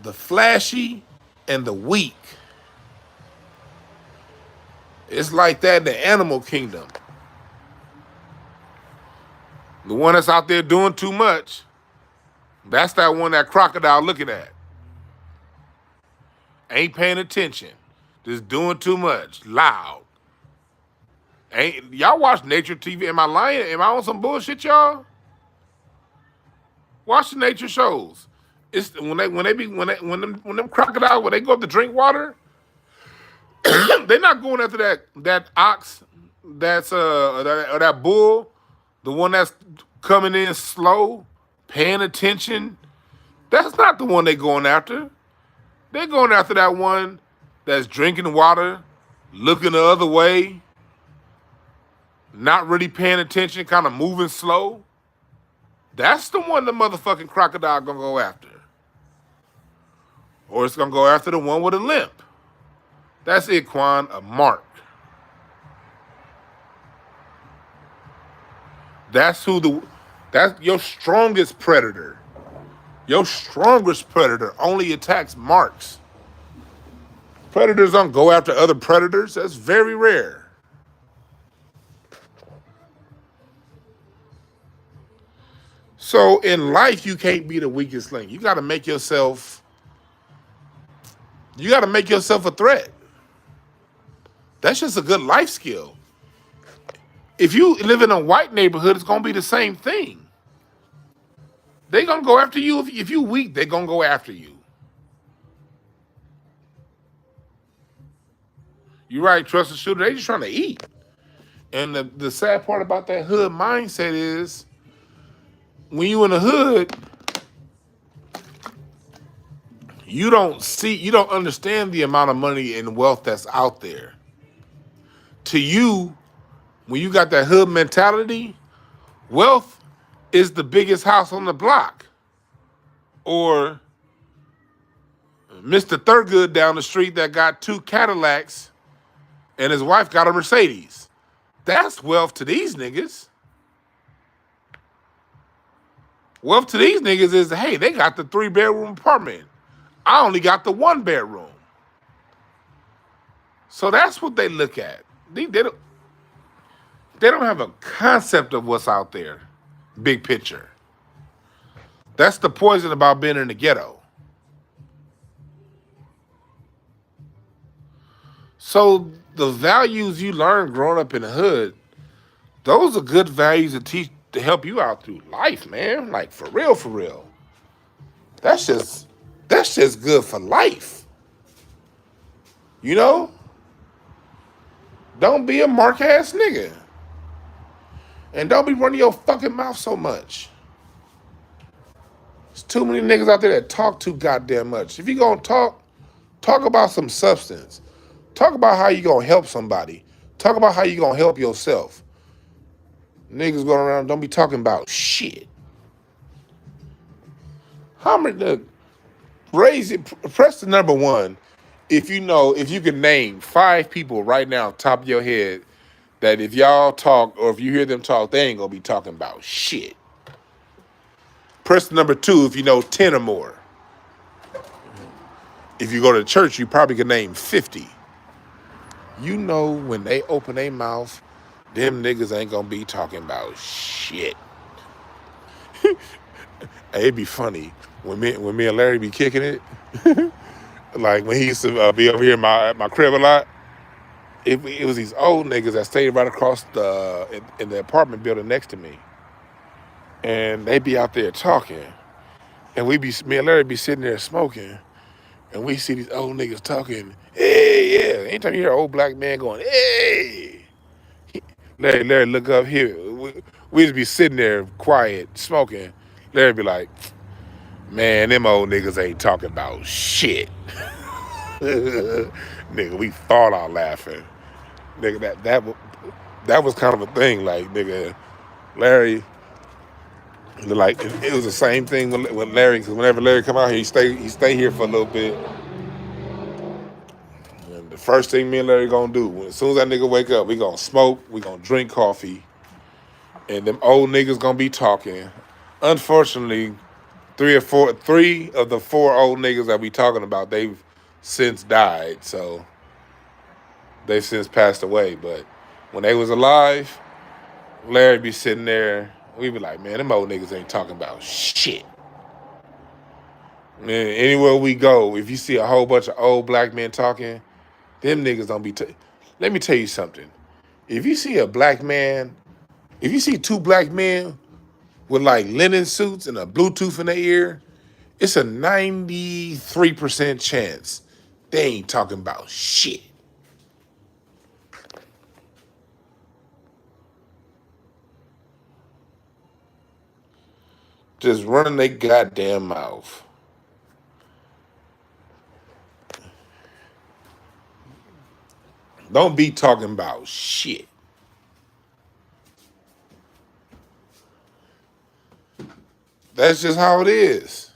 the flashy and the weak. It's like that in the animal kingdom. The one that's out there doing too much, that's that one that crocodile looking at. Ain't paying attention. Just doing too much. Loud. Ain't y'all watch nature TV? Am I lying? Am I on some bullshit, y'all? Watch the nature shows. It's when them crocodiles when they go up to drink water, they're not going after that ox or that bull, the one that's coming in slow, paying attention. That's not the one they're going after. They're going after that one that's drinking water, looking the other way, not really paying attention, kind of moving slow. That's the one the motherfucking crocodile gonna go after. Or it's gonna go after the one with a limp. That's it, Quan, a mark. That's your strongest predator. Your strongest predator only attacks marks. Predators don't go after other predators. That's very rare. So in life, you can't be the weakest link. You got to make yourself a threat. That's just a good life skill. If you live in a white neighborhood, it's going to be the same thing. They're going to go after you. If you're weak, they're going to go after you. You're right, trust the shooter. They just trying to eat. And the sad part about that hood mindset is when you in the hood, you don't understand the amount of money and wealth that's out there. To you, when you got that hood mentality, wealth is the biggest house on the block. Or Mr. Thurgood down the street that got 2 Cadillacs and his wife got a Mercedes. That's wealth to these niggas. Wealth to these niggas is, hey, they got the 3-bedroom apartment. I only got the 1 bedroom. So that's what they look at. they don't have a concept of what's out there, big picture. That's the poison about being in the ghetto. So the values you learn growing up in the hood, those are good values to teach to help you out through life, man. Like for real, for real. That's just that's just good for life. You know? Don't be a mark ass nigga. And don't be running your fucking mouth so much. There's too many niggas out there that talk too goddamn much. If you gonna talk about some substance. Talk about how you gonna help somebody. Talk about how you gonna help yourself. Niggas going around, don't be talking about shit. How many raise it, press the number one if you can name 5 people right now, top of your head, that if y'all talk or if you hear them talk, they ain't gonna be talking about shit. Press the number 2 if you know 10 or more. If you go to church, you probably can name 50. You know when they open their mouth, them niggas ain't gonna be talking about shit. It'd be funny when me and Larry be kicking it. Like when he used to be over here at my crib a lot. It was these old niggas that stayed right across in the apartment building next to me, and they be out there talking, and me and Larry be sitting there smoking, and we see these old niggas talking. Hey, yeah. Anytime you hear an old black man going, hey, Larry, look up here. We just be sitting there quiet, smoking. Larry be like, man, them old niggas ain't talking about shit. Nigga, we fall out laughing. Nigga, that was kind of a thing. Like, nigga, Larry, like, it was the same thing with Larry, because whenever Larry come out here, he stay here for a little bit. And the first thing me and Larry gonna do, as soon as that nigga wake up, we gonna smoke, we gonna drink coffee, and them old niggas gonna be talking. Unfortunately, 3 of the 4 old niggas that we talking about, they've since died, so they've since passed away. But when they was alive, Larry be sitting there, we be like, man, them old niggas ain't talking about shit. Man, anywhere we go, if you see a whole bunch of old black men talking, them niggas don't be. Let me tell you something. If you see 2 black men with like linen suits and a Bluetooth in their ear, it's a 93% chance they ain't talking about shit. Just running their goddamn mouth. Don't be talking about shit. That's just how it is.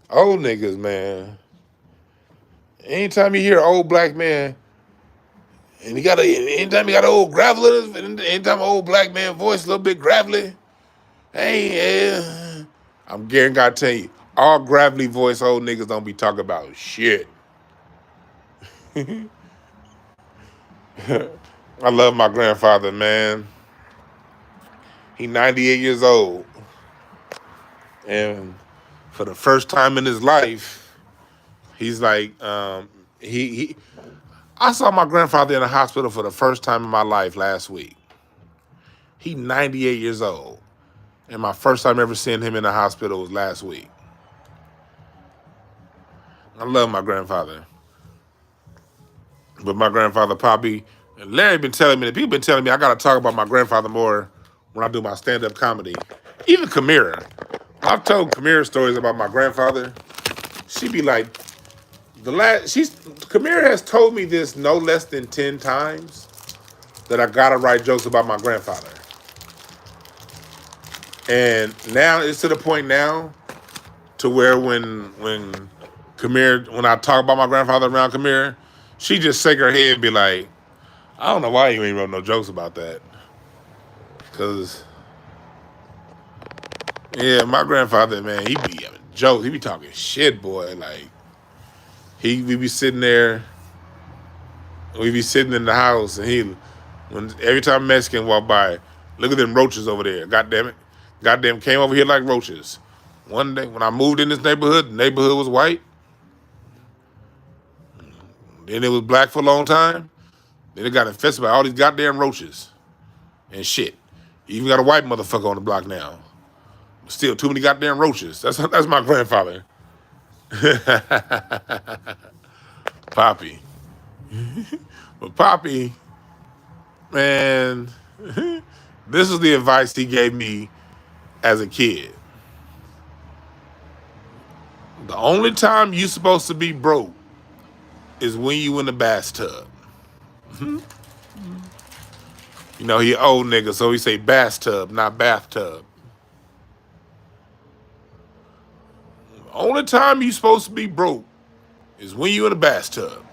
Old niggas, man. Anytime you hear an old black man, and anytime you got an old graveler, anytime an old black man voice a little bit gravelly, hey, yeah, I'm guaranteed I tell you, all gravelly voice old niggas don't be talking about shit. I love my grandfather, man. He 98 years old. And for the first time in his life, he's like, I saw my grandfather in the hospital for the first time in my life last week. He 98 years old. And my first time ever seeing him in the hospital was last week. I love my grandfather. But my grandfather, Poppy, and Larry been telling me, people been telling me I gotta talk about my grandfather more when I do my stand-up comedy. Even Kamira. I've told Kamira stories about my grandfather. She be like, Kamira has told me this no less than 10 times that I gotta write jokes about my grandfather. And now it's to the point now to where when I talk about my grandfather around Kamira, she just shake her head and be like, I don't know why you ain't wrote no jokes about that. Cause yeah, my grandfather, man, he be having jokes. He be talking shit, boy. Like, We be sitting there, we be sitting in the house, and every time a Mexican walk by, look at them roaches over there. God damn it. Goddamn came over here like roaches. One day when I moved in this neighborhood, the neighborhood was white. Then it was black for a long time. Then it got infested by all these goddamn roaches and shit. You even got a white motherfucker on the block now. Still too many goddamn roaches. That's my grandfather. Poppy. But Poppy, man, this is the advice he gave me as a kid. The only time you supposed to be broke is when you in the bathtub. You know, he old nigga, so he say bathtub, not bathtub. The only time you supposed to be broke is when you in the bathtub.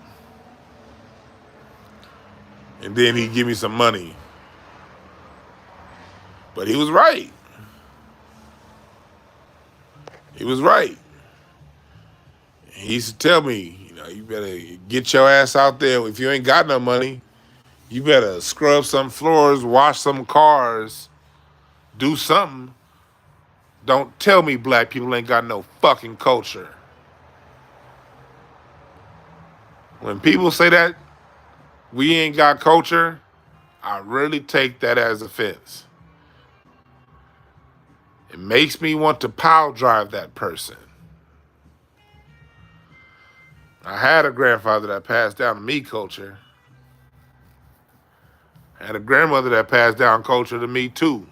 And then he give me some money. But he was right. He was right. He used to tell me, you know, you better get your ass out there. If you ain't got no money, you better scrub some floors, wash some cars, do something. Don't tell me black people ain't got no fucking culture. When people say that we ain't got culture, I really take that as offense. It makes me want to pile drive that person. I had a grandfather that passed down to me culture. I had a grandmother that passed down culture to me too.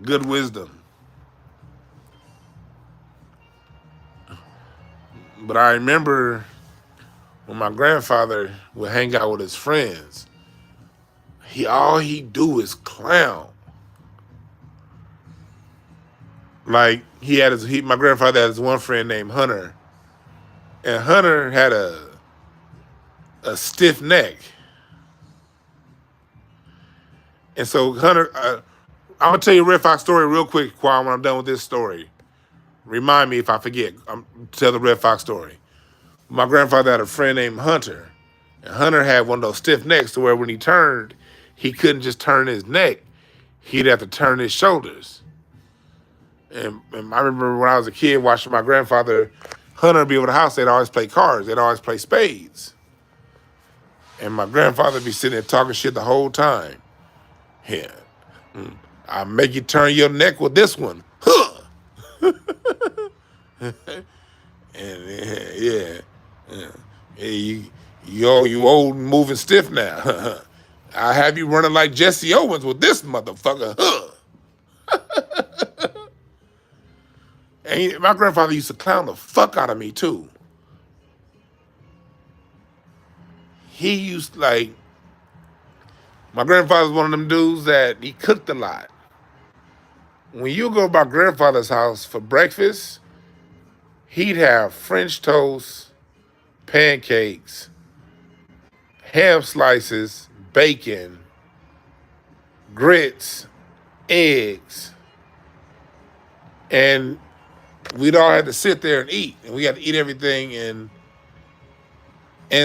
Good wisdom. But I remember when my grandfather would hang out with his friends, all he do is clown. Like my grandfather had his one friend named Hunter, and Hunter had a stiff neck, and so Hunter, I'm gonna tell you a Red Fox story real quick, Quan, when I'm done with this story. Remind me if I forget. Tell the Red Fox story. My grandfather had a friend named Hunter, and Hunter had one of those stiff necks to where when he turned, he couldn't just turn his neck; he'd have to turn his shoulders. And I remember when I was a kid watching my grandfather, Hunter be over the house, they'd always play cards. They'd always play spades. And my grandfather be sitting there talking shit the whole time. Yeah. I'll make you turn your neck with this one. Huh. And you old and moving stiff now. I'll have you running like Jesse Owens with this motherfucker. Huh. And my grandfather used to clown the fuck out of me too. He used my grandfather's one of them dudes that he cooked a lot. When you go to my grandfather's house for breakfast, he'd have French toast, pancakes, ham slices, bacon, grits, eggs, and we'd all had to sit there and eat, and we had to eat everything, and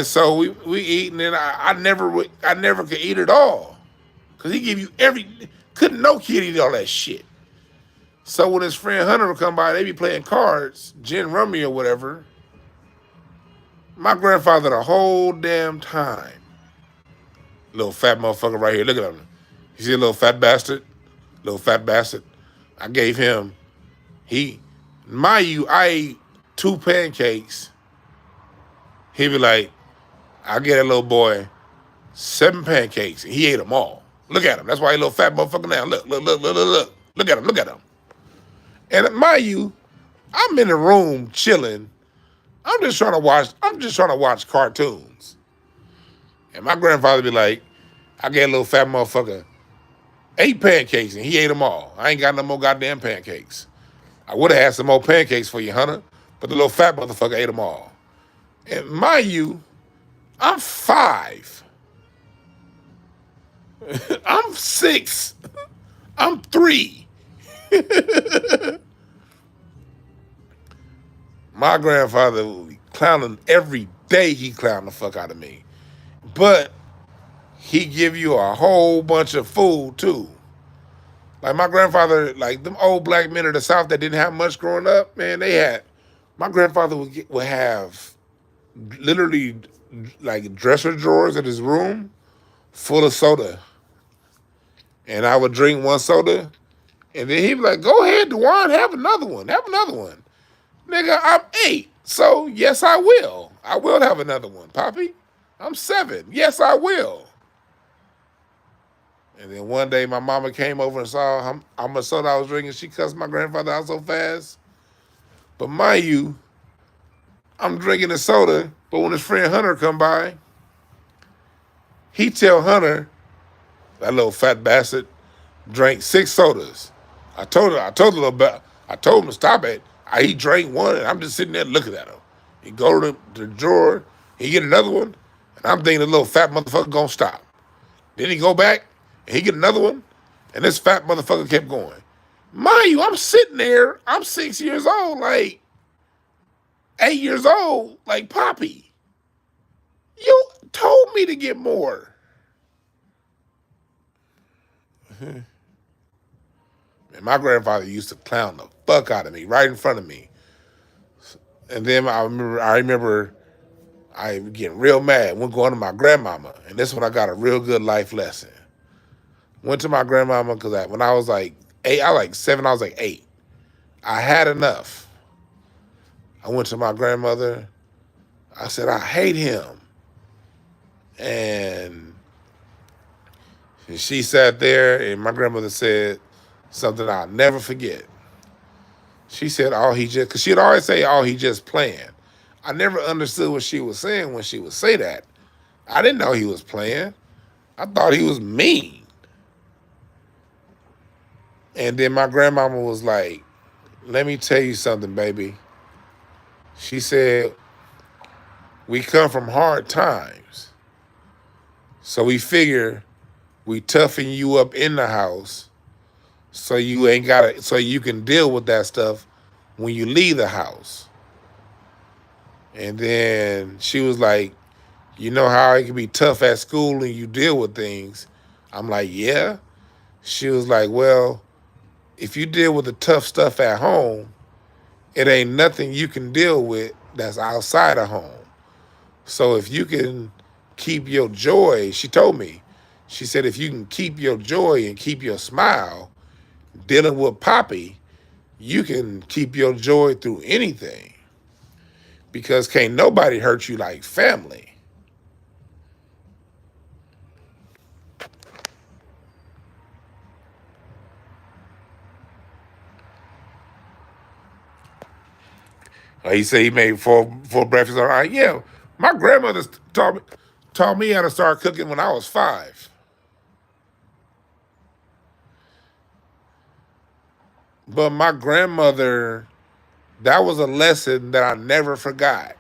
so we eat, and then I never could eat it all, cause he give you couldn't no kid eat all that shit. So when his friend Hunter would come by, they be playing cards, gin rummy or whatever. My grandfather the whole damn time, little fat motherfucker right here, look at him. You see a little fat bastard? Little fat bastard. I gave him, I ate 2 pancakes. He'd be like, I get a little boy 7 pancakes, and he ate them all. Look at him. That's why he a little fat motherfucker now. Look. Look at him. And mind you, I'm in the room chilling. I'm just trying to watch cartoons. And my grandfather be like, I get a little fat motherfucker 8 pancakes, and he ate them all. I ain't got no more goddamn pancakes. I would have had some more pancakes for you, Hunter, but the little fat motherfucker ate them all. And mind you, I'm 5. I'm 6. I'm 3. My grandfather clowning every day. He clowned the fuck out of me, but he give you a whole bunch of food too. Like my grandfather, like them old black men of the South that didn't have much growing up, man, they had. My grandfather would have literally like dresser drawers in his room full of soda, and I would drink one soda, and then he'd be like, "Go ahead, Dwan, have another one, have another one." Nigga, I'm 8, so yes, I will. I will have another one, Poppy. I'm 7. Yes, I will. And then one day my mama came over and saw how much soda I was drinking. She cussed my grandfather out so fast. But mind you, I'm drinking the soda, but when his friend Hunter come by, he tell Hunter, that little fat bastard, drank 6 sodas. I told him to stop it. He drank one, and I'm just sitting there looking at him. He go to the drawer, he get another one, and I'm thinking the little fat motherfucker gonna stop. Then he go back, and he get another one, and this fat motherfucker kept going. Mind you, I'm sitting there, I'm 6 years old, like 8 years old, like Poppy. You told me to get more. And my grandfather used to clown the fuck out of me right in front of me. And then I remember I getting real mad. Went going to my grandmama, and this is when I got a real good life lesson. Went to my grandmama because when I was like 8, I was like 7, I was like 8. I had enough. I went to my grandmother. I said, I hate him. And she sat there, and my grandmother said something I'll never forget. She said, because she'd always say, he just playing. I never understood what she was saying when she would say that. I didn't know he was playing. I thought he was mean. And then my grandmama was like, let me tell you something, baby. She said, we come from hard times. So we figure we toughen you up in the house so you can deal with that stuff when you leave the house. And then she was like, you know how it can be tough at school and you deal with things? I'm like, yeah. She was like, well, if you deal with the tough stuff at home, it ain't nothing you can deal with that's outside of home. So if you can keep your joy, she told me, she said, if you can keep your joy and keep your smile dealing with Poppy, you can keep your joy through anything. Because can't nobody hurt you like family. He said he made four breakfasts. All right, yeah. My grandmother taught me how to start cooking when I was 5. But my grandmother, that was a lesson that I never forgot.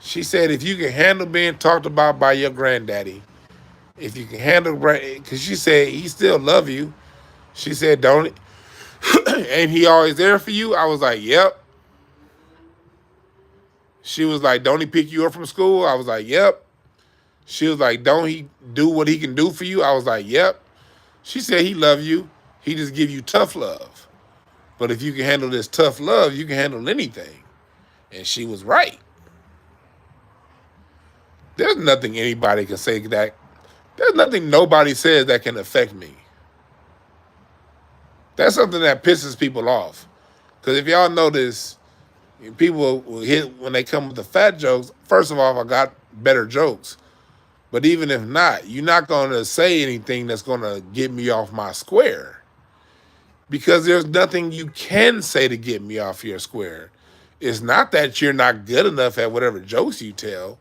She said, if you can handle being talked about by your granddaddy, if you can handle, because she said, he still love you. She said, don't, ain't he always there for you? I was like, yep. She was like, don't he pick you up from school? I was like, yep. She was like, don't he do what he can do for you? I was like, yep. She said he love you. He just give you tough love. But if you can handle this tough love, you can handle anything. And she was right. There's nothing anybody can say that. There's nothing nobody says that can affect me. That's something that pisses people off. Because if y'all notice, people will hit when they come with the fat jokes. First of all, I got better jokes. But even if not, you're not going to say anything that's going to get me off my square. Because there's nothing you can say to get me off your square. It's not that you're not good enough at whatever jokes you tell.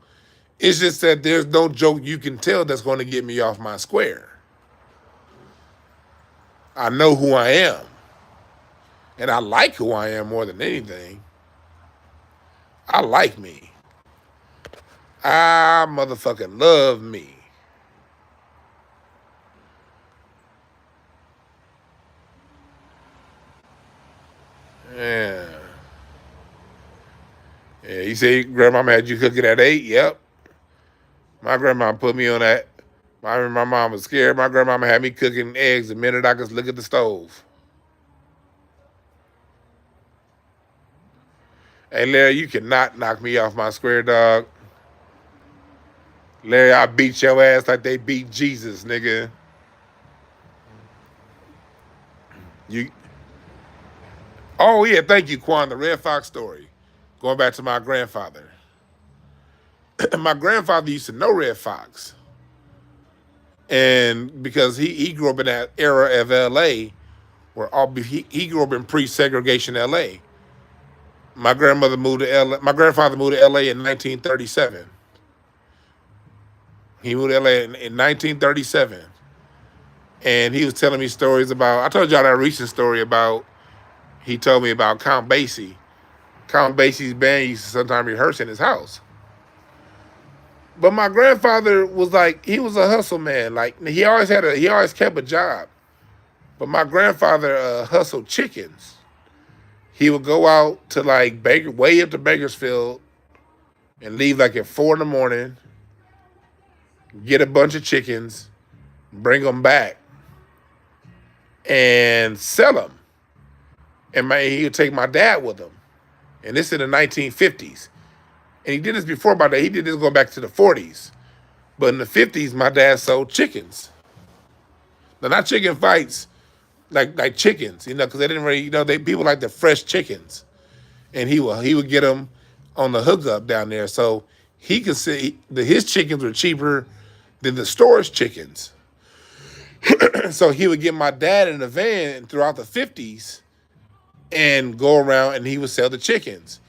It's just that there's no joke you can tell that's going to get me off my square. I know who I am. And I like who I am more than anything. I like me. I motherfucking love me. Yeah. Yeah, you say grandmama had you cooking at 8? Yep. My grandma put me on that. I remember my mom was scared. My grandmama had me cooking eggs the minute I could look at the stove. Hey, Larry, you cannot knock me off my square, dog. Larry, I beat your ass like they beat Jesus, nigga. You. Oh, yeah, thank you, Quan. The Red Fox story. Going back to my grandfather. My grandfather used to know Red Fox. And because he grew up in that era of L.A., where he grew up in pre-segregation L.A. My grandmother moved to L.A. My grandfather moved to L.A. in 1937. He moved to L.A. in 1937. And he was telling me stories about, I told y'all that recent story about, he told me about Count Basie. Count Basie's band used to sometimes rehearse in his house. But my grandfather was like, he was a hustle man. Like he always kept a job. But my grandfather hustled chickens. He would go out to like way up to Bakersfield and leave like at 4 in the morning, get a bunch of chickens, bring them back, and sell them. And he would take my dad with him. And this in the 1950s. And he did this before my dad. He did this going back to the 40s. But in the 50s, my dad sold chickens. Now, not chicken fights, like chickens, because they didn't really, people like the fresh chickens. And he would get them on the hookup down there. So he could see his chickens were cheaper than the store's chickens. So he would get my dad in a van throughout the 50s and go around and he would sell the chickens.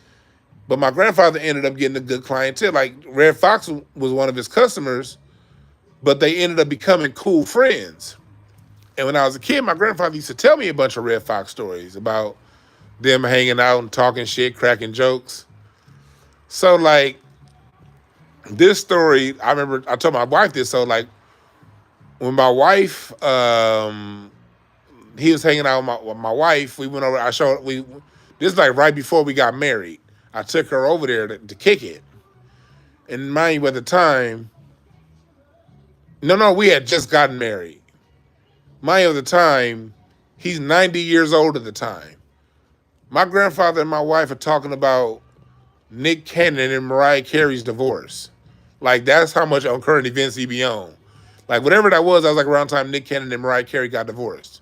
But my grandfather ended up getting a good clientele. Like Red Fox was one of his customers, but they ended up becoming cool friends. And when I was a kid, my grandfather used to tell me a bunch of Red Fox stories about them hanging out and talking shit, cracking jokes. So like this story, I remember I told my wife this. So like when my wife, he was hanging out with my wife. We went over. This is like right before we got married. I took her over there to kick it. And mind you, at the time, we had just gotten married. Mind you, at the time, he's 90 years old at the time. My grandfather and my wife are talking about Nick Cannon and Mariah Carey's divorce. Like, that's how much on current events he be on. Like, whatever that was like around the time Nick Cannon and Mariah Carey got divorced.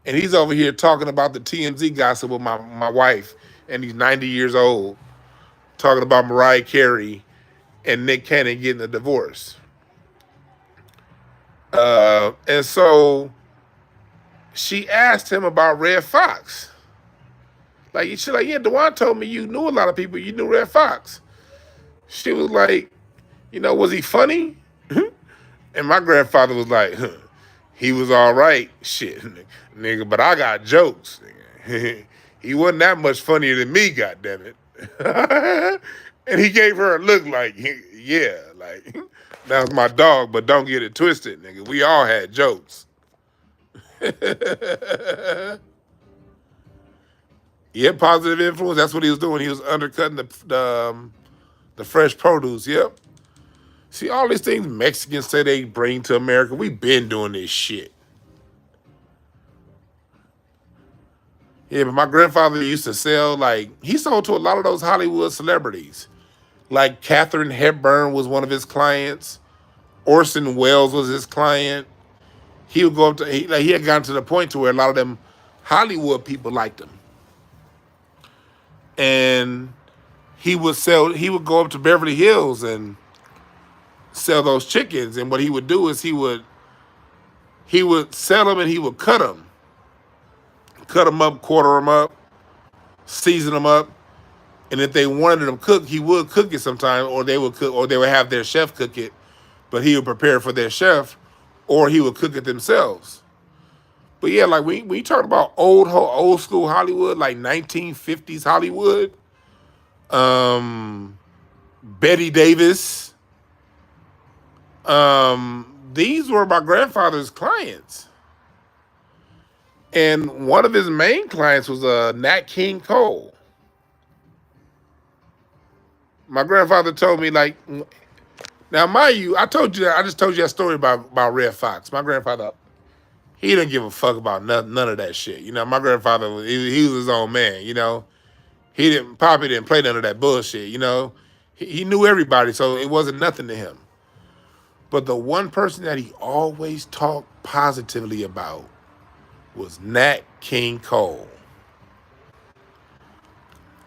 And he's over here talking about the TMZ gossip with my wife, and he's 90 years old, talking about Mariah Carey and Nick Cannon getting a divorce. And so she asked him about Red Fox. She's like, yeah, Dwan told me you knew a lot of people. You knew Red Fox. She was like, was he funny? And my grandfather was like, he was all right. Shit, nigga, but I got jokes. Nigga. He wasn't that much funnier than me, goddammit. And he gave her a look like, yeah, like, that was my dog, but don't get it twisted, nigga. We all had jokes. Yeah, positive influence. That's what he was doing. He was undercutting the fresh produce. Yep. See, all these things Mexicans say they bring to America, we been doing this shit. Yeah, but my grandfather used to sell, he sold to a lot of those Hollywood celebrities. Like Katharine Hepburn was one of his clients. Orson Welles was his client. He would go up to, he had gotten to the point to where a lot of them Hollywood people liked him. And he would go up to Beverly Hills and sell those chickens. And what he would do is he would sell them and he would cut them. Cut them up, quarter them up, season them up. And if they wanted them cooked, he would cook it sometime, or they would have their chef cook it, but he would prepare for their chef, or he would cook it themselves. But yeah, like when you talk about old school Hollywood, like 1950s Hollywood, Betty Davis, these were my grandfather's clients. And one of his main clients was Nat King Cole. My grandfather told me, like, now mind you, I just told you that story about Red Fox. My grandfather, he didn't give a fuck about none of that shit. You know, my grandfather, he was his own man, you know. Poppy didn't play none of that bullshit, you know. He knew everybody, so it wasn't nothing to him. But the one person that he always talked positively about was Nat King Cole.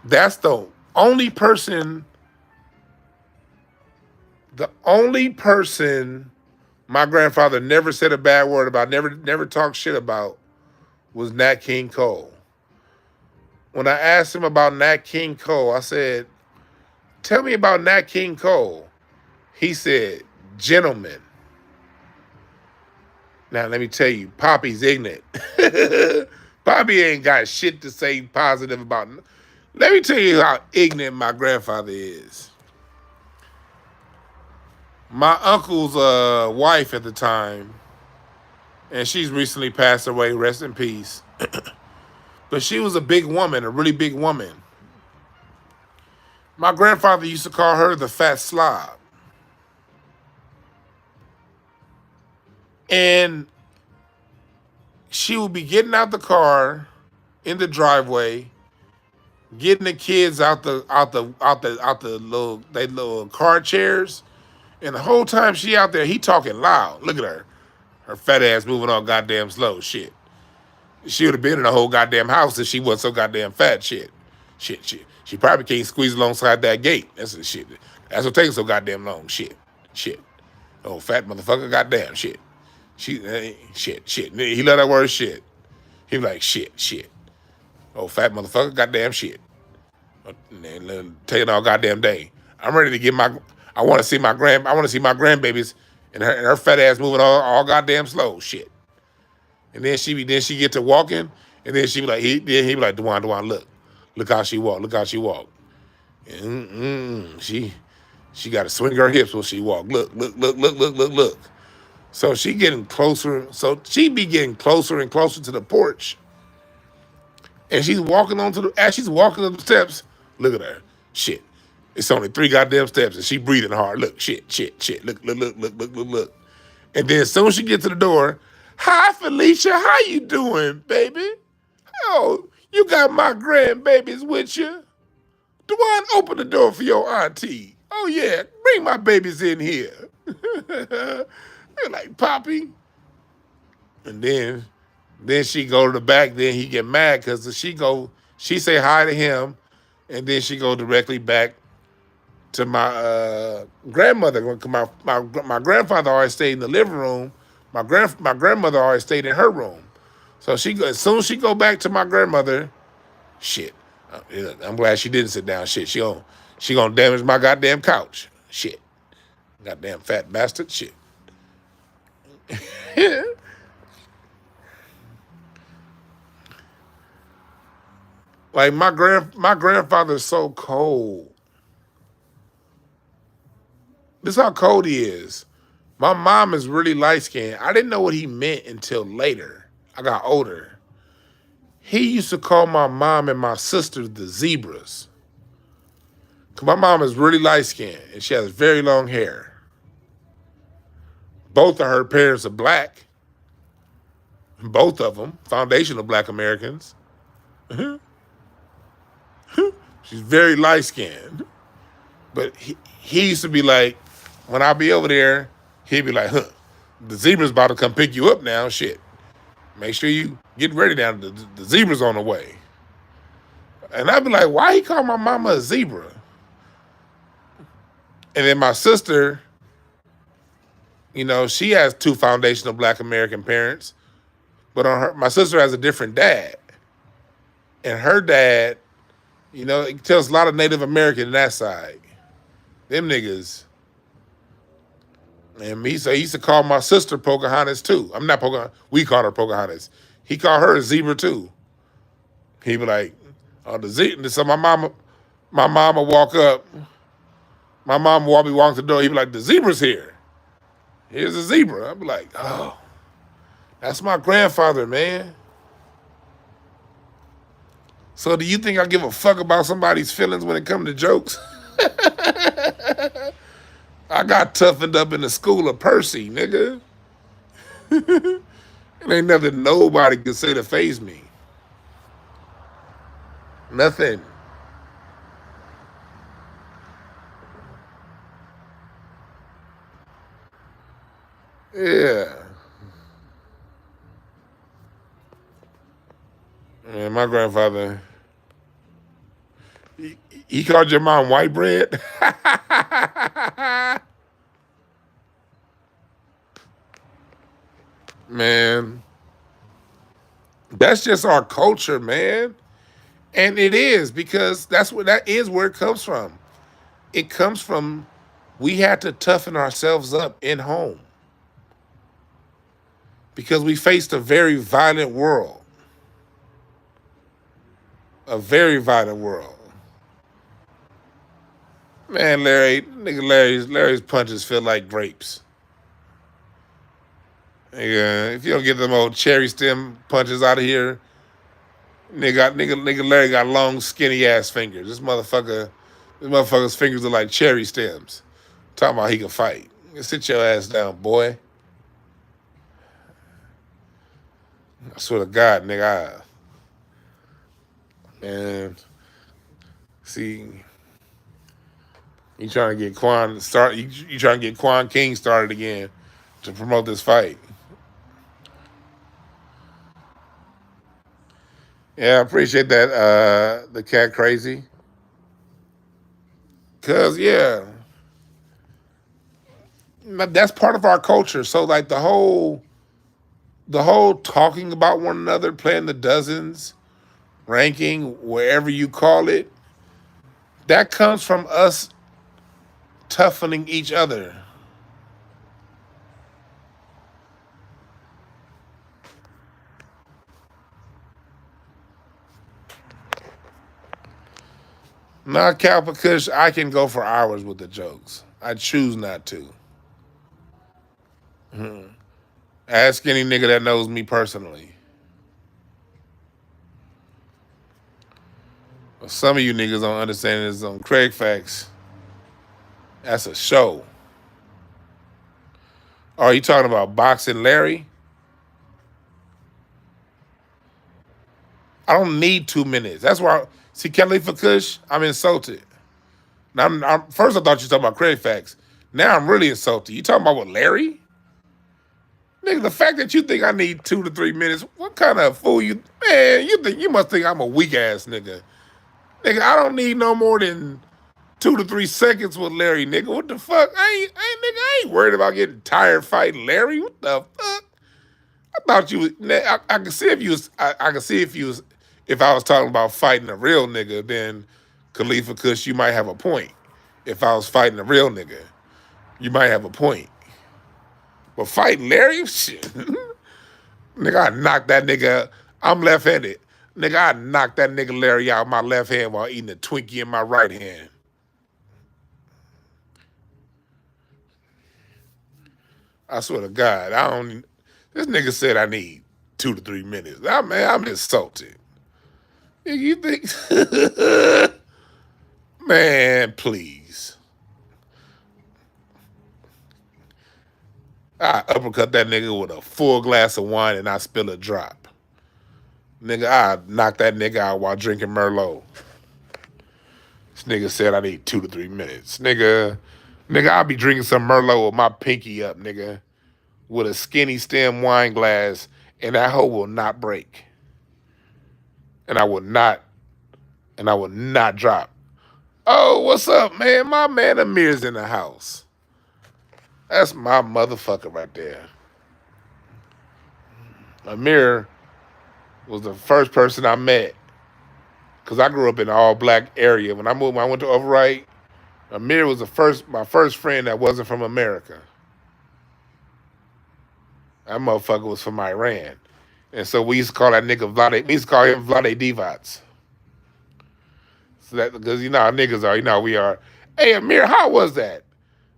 That's the only person my grandfather never said a bad word about, never talked shit about, was Nat King Cole. When I asked him about Nat King Cole, I said, tell me about Nat King Cole. He said, gentleman. Now, let me tell you, Poppy's ignorant. Poppy ain't got shit to say positive about. Let me tell you how ignorant my grandfather is. My uncle's wife at the time, and she's recently passed away, rest in peace. But she was a big woman, a really big woman. My grandfather used to call her the fat slob. And she would be getting out the car in the driveway, getting the kids out the little car chairs, and the whole time she out there, he talking loud. Look at her. Her fat ass moving all goddamn slow. Shit. She would have been in the whole goddamn house if she wasn't so goddamn fat. Shit. She probably can't squeeze alongside that gate. That's the shit. That's what takes so goddamn long. Shit. Oh, fat motherfucker, goddamn shit. Shit. He love that word shit. He be like, shit. Oh, fat motherfucker, goddamn shit. Taking all goddamn day. I'm ready to get I want to see my grandbabies and her fat ass moving all goddamn slow. Shit. And then she get to walking, and then she be like, he be like, Dwan, look how she walk. She got to swing her hips when she walk. Look. So she getting closer. So she be getting closer and closer to the porch, and she's walking as she's walking up the steps. Look at her. Shit. It's only 3 goddamn steps, and she breathing hard. Look, shit. Look. And then as soon as she gets to the door, hi, Felicia, how you doing, baby? Oh, you got my grandbabies with you? Dwan, open the door for your auntie. Oh, yeah, bring my babies in here. They're like, Poppy. And then she go to the back, then he get mad because she say hi to him, and then she go directly back to my grandmother. My grandfather always stayed in the living room. My grandmother always stayed in her room. So as soon as she go back to my grandmother, shit. I'm glad she didn't sit down. Shit, she gonna damage my goddamn couch. Shit, goddamn fat bastard. Shit. Like my grandfather's so cold. This is how cold he is. My mom is really light-skinned. I didn't know what he meant until later. I got older. He used to call my mom and my sister the zebras. Because my mom is really light-skinned, and she has very long hair. Both of her parents are black. Both of them, foundational black Americans. She's very light-skinned. But he used to be like, when I be over there, he'd be like, the zebra's about to come pick you up now, shit. Make sure you get ready now, the zebra's on the way. And I'd be like, why he call my mama a zebra? And then my sister, you know, she has 2 foundational black American parents, but my sister has a different dad. And her dad, you know, it tells a lot of Native American on that side. Them niggas. And he used to call my sister Pocahontas too. I'm not Pocahontas. We call her Pocahontas. He called her a zebra too. He be like, oh, the zebra. So my mama walk up. My mom will be walking to the door. He be like, the zebra's here. Here's a zebra. I be like, oh, that's my grandfather, man. So do you think I give a fuck about somebody's feelings when it comes to jokes? I got toughened up in the school of Percy, nigga. It ain't nothing nobody can say to face me. Nothing. Yeah. Man, my grandfather, he called your mom white bread? Man, that's just our culture, man. And it is because that is where it comes from. It comes from we had to toughen ourselves up in home because we faced a very violent world. A very violent world. Man, Larry's punches feel like grapes. Yeah, if you don't get them old cherry stem punches out of here, nigga Larry got long, skinny ass fingers. This motherfucker's fingers are like cherry stems. Talking about he can fight. Sit your ass down, boy. I swear to God, nigga. Man, see, you trying to get Quan start? You trying to get Quan King started again to promote this fight? Yeah, I appreciate that. The cat crazy, cause yeah, that's part of our culture. So like the whole talking about one another, playing the dozens, ranking, wherever you call it, that comes from us toughening each other. Not Cal because I can go for hours with the jokes. I choose not to. Ask any nigga that knows me personally. Some of you niggas don't understand this on Craig Facts. That's a show. Are you talking about Boxing Larry? I don't need 2 minutes. That's why. See, Khalifa Kush, I'm insulted. Now, first I thought you were talking about Craig Facts. Now I'm really insulted. You talking about what, Larry? Nigga, the fact that you think I need 2 to 3 minutes, what kind of fool you, man, you must think I'm a weak ass nigga. Nigga, I don't need no more than 2 to 3 seconds with Larry, nigga. What the fuck? I ain't worried about getting tired fighting Larry. What the fuck? I thought you was, I could see if you was, I could see if you was, if I was talking about fighting a real nigga, then Khalifa Kush, you might have a point. If I was fighting a real nigga, you might have a point. But fighting Larry, shit. Nigga, I knocked that nigga. I'm left-handed. Nigga, I knocked that nigga Larry out with my left hand while eating a Twinkie in my right hand. I swear to God, I don't. This nigga said I need 2 to 3 minutes. I'm insulted. Nigga, you think? Man, please. I uppercut that nigga with a full glass of wine and I spill a drop. Nigga, I knock that nigga out while drinking Merlot. This nigga said I need 2 to 3 minutes. Nigga, I'll be drinking some Merlot with my pinky up, nigga, with a skinny stem wine glass, and that hoe will not break. And I will not drop. Oh, what's up, man? My man Amir's in the house. That's my motherfucker right there. Amir was the first person I met because I grew up in an all-black area. When I went to Overwrite, Amir was my first friend that wasn't from America. That motherfucker was from Iran. And so we used to call that nigga Vlade, we used to call him Vlade Divac. So that, because you know how niggas are, you know how we are. Hey, Amir, how was that?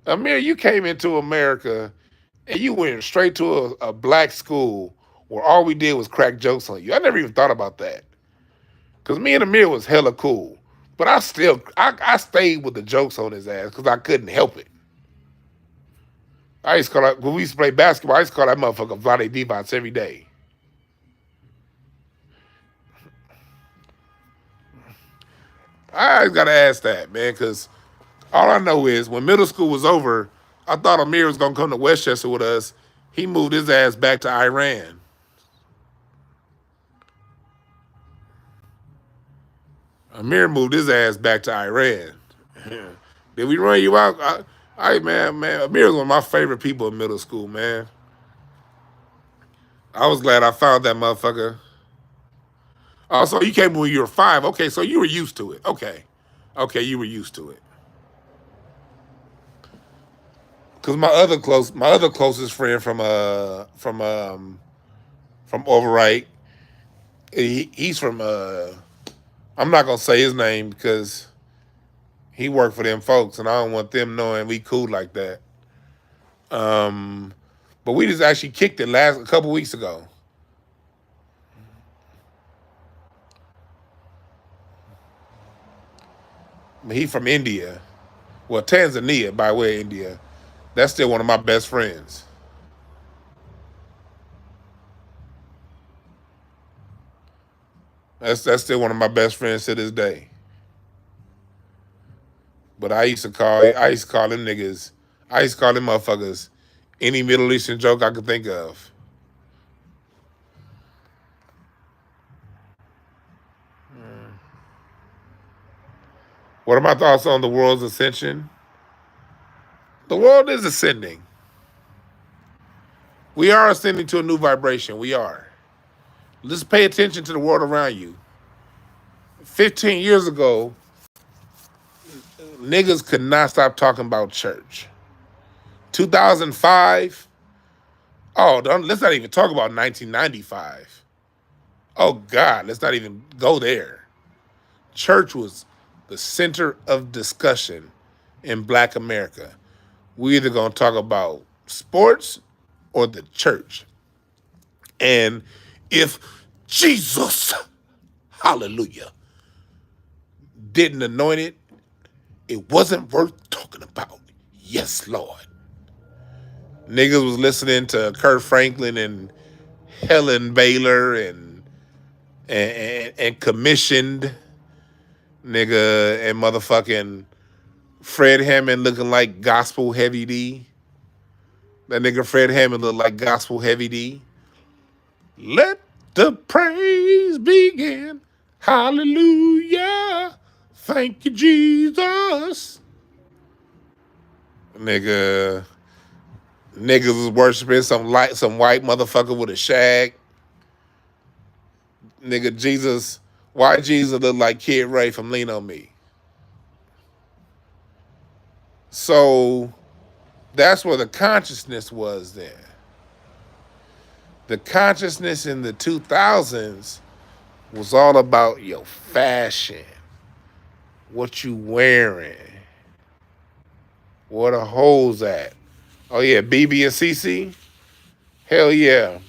Amir, you came into America and you went straight to a black school where all we did was crack jokes on you. I never even thought about that. Cause me and Amir was hella cool. But I stayed with the jokes on his ass because I couldn't help it. I used to call that, when we used to play basketball, I used to call that motherfucker Vlade Divac every day. I always gotta ask that, man, because all I know is when middle school was over, I thought Amir was gonna come to Westchester with us. He moved his ass back to Iran. Amir moved his ass back to Iran. Did we run you out? Man, Amir was one of my favorite people in middle school, man. I was glad I found that motherfucker. Oh, so you came when you were 5. Okay, so you were used to it. Okay, you were used to it. Cause my other closest friend from Overright, he's from I'm not gonna say his name because he worked for them folks, and I don't want them knowing we cool like that. But we just actually kicked it a couple weeks ago. He from India, well Tanzania by way of India. That's still one of my best friends. That's still one of my best friends to this day. But I used to call them niggas, I used to call them motherfuckers any Middle Eastern joke I could think of. What are my thoughts on the world's ascension? The world is ascending. We are ascending to a new vibration. We are. Just pay attention to the world around you. 15 years ago, niggas could not stop talking about church. 2005, let's not even talk about 1995. Oh God, let's not even go there. Church was the center of discussion in Black America. We either gonna talk about sports or the church. And if Jesus, hallelujah, didn't anoint it, it wasn't worth talking about. Yes, Lord. Niggas was listening to Kurt Franklin and Helen Baylor and commissioned nigga and motherfucking Fred Hammond looking like gospel heavy D. That nigga Fred Hammond looked like gospel heavy D. Let the praise begin. Hallelujah. Thank you, Jesus. Niggas was worshiping some white motherfucker with a shag. Nigga, Jesus, why Jesus look like Kid Ray from Lean On Me? So that's where the consciousness was there. The consciousness in the 2000s was all about your fashion, what you wearing, where the hoes at. Oh yeah, BB and CC? Hell yeah.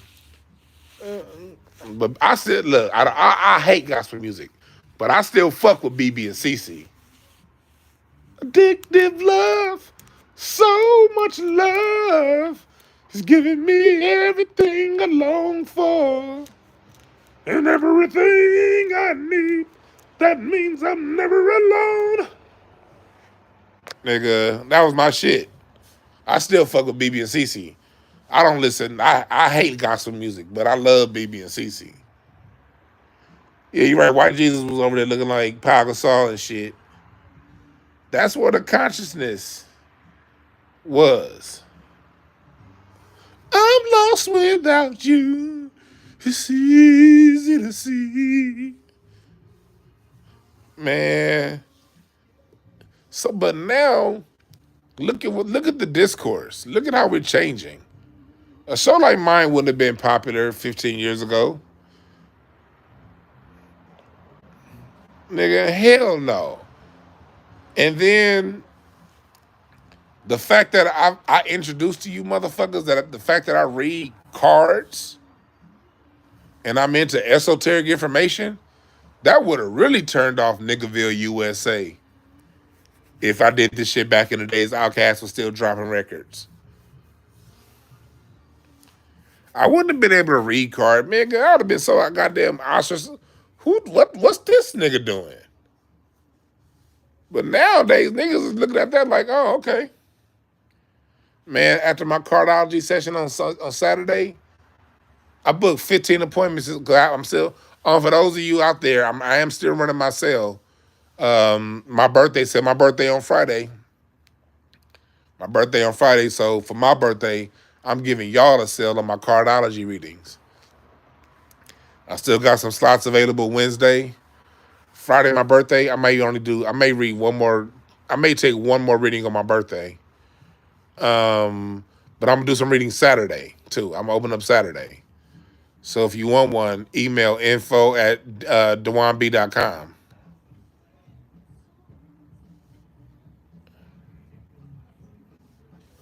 But I said, look, I hate gospel music, but I still fuck with BB and CC. Addictive love, so much love. He's giving me everything I long for and everything I need. That means I'm never alone. Nigga, that was my shit. I still fuck with BB and CC. I don't listen. I hate gospel music, but I love BB and CC. Yeah, you're right. White Jesus was over there looking like Pau Gasol and shit. That's where the consciousness was. I'm lost without you. It's easy to see. Man. So, but now, look at the discourse. Look at how we're changing. A show like mine wouldn't have been popular 15 years ago. Nigga, hell no. And then the fact that I introduced to you motherfuckers, that the fact that I read cards and I'm into esoteric information, That would have really turned off Niggerville, USA. If I did this shit back in the days, Outkast was still dropping records. I wouldn't have been able to read card, man. I would have been so goddamn ostracized. What's this nigga doing? But nowadays, niggas is looking at that like, oh, okay. Man, after my cardiology session on Saturday, I booked 15 appointments. I'm still, for those of you out there, I am still running my cell. My birthday on Friday. My birthday on Friday, so for my birthday, I'm giving y'all a sale on my cardiology readings. I still got some slots available Wednesday. Friday, my birthday, I may read one more, I may take one more reading on my birthday. But I'm gonna do some reading Saturday too. I'm gonna open up Saturday. So if you want one, email info@DwannB.com.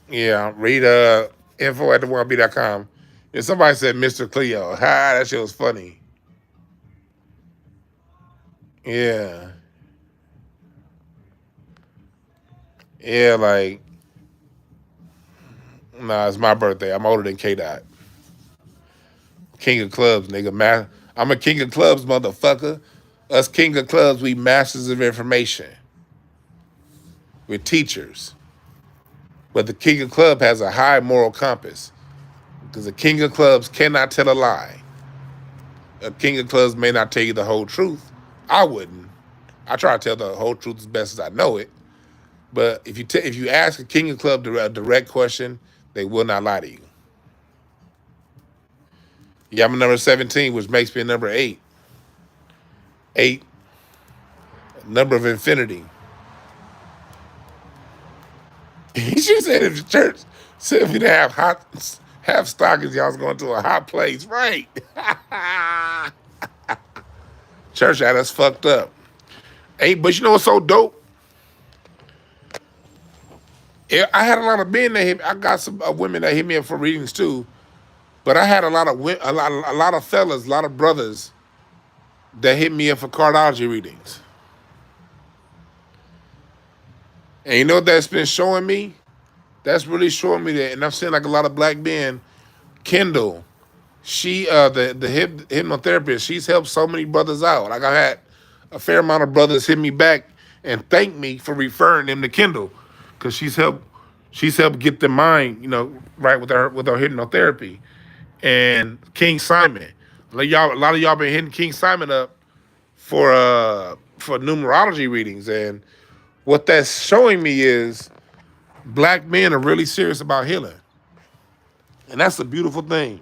Yeah, read info@DwannB.com. And somebody said Mr. Cleo. Ha, that shit was funny. Yeah. Yeah, like, nah, it's my birthday. I'm older than K Dot. King of clubs, nigga. I'm a king of clubs, motherfucker. Us king of clubs, we masters of information. We're teachers. But the king of club has a high moral compass. Because the king of clubs cannot tell a lie. A king of clubs may not tell you the whole truth. I wouldn't. I try to tell the whole truth as best as I know it. But if you ask a king of club a direct question, they will not lie to you. Yeah, I'm a number 17, which makes me a number 8. 8, number of infinity. She said if the church said if you didn't have stockings, y'all was going to a hot place, right? Church had us fucked up. But you know what's so dope? I had a lot of men that hit me. I got some women that hit me up for readings too, but I had a lot of fellas, a lot of brothers that hit me up for cardiology readings. And you know what that's been showing me? That's really showing me that, and I'm seeing like a lot of black men. Kendall, she the hypnotherapist, she's helped so many brothers out. Like I had a fair amount of brothers hit me back and thank me for referring them to Kendall, because she's helped get their mind, right with her hypnotherapy. And King Simon, like a lot of y'all been hitting King Simon up for numerology readings, and what that's showing me is black men are really serious about healing, and that's a beautiful thing.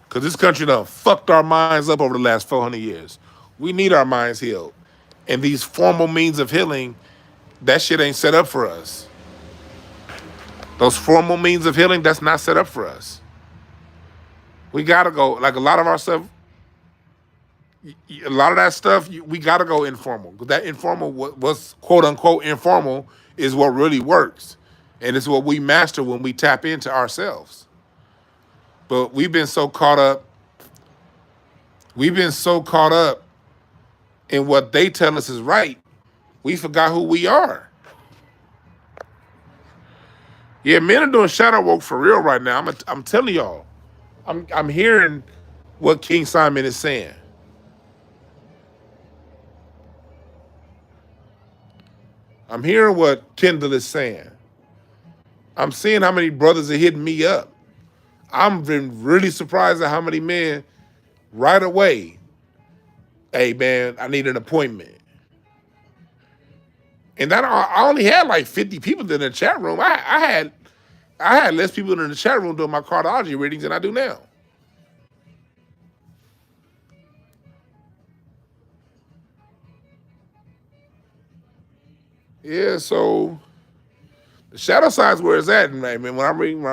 Because this country done fucked our minds up over the last 400 years. We need our minds healed. And these formal means of healing, that shit ain't set up for us. Those formal means of healing, that's not set up for us. We gotta go, like a lot of our stuff, we gotta go informal. Because that informal, what's quote unquote informal, is what really works. And it's what we master when we tap into ourselves. But we've been so caught up in what they tell us is right, we forgot who we are. Yeah, men are doing shadow work for real right now. I'm telling y'all. I'm hearing what King Simon is saying. I'm hearing what Kendall is saying. I'm seeing how many brothers are hitting me up. I'm been really surprised at how many men right away, hey man, I need an appointment. And that I only had like 50 people in the chat room. I had less people in the chat room doing my cardiology readings than I do now. Yeah, so the shadow side's where it's at. Man, when I'm reading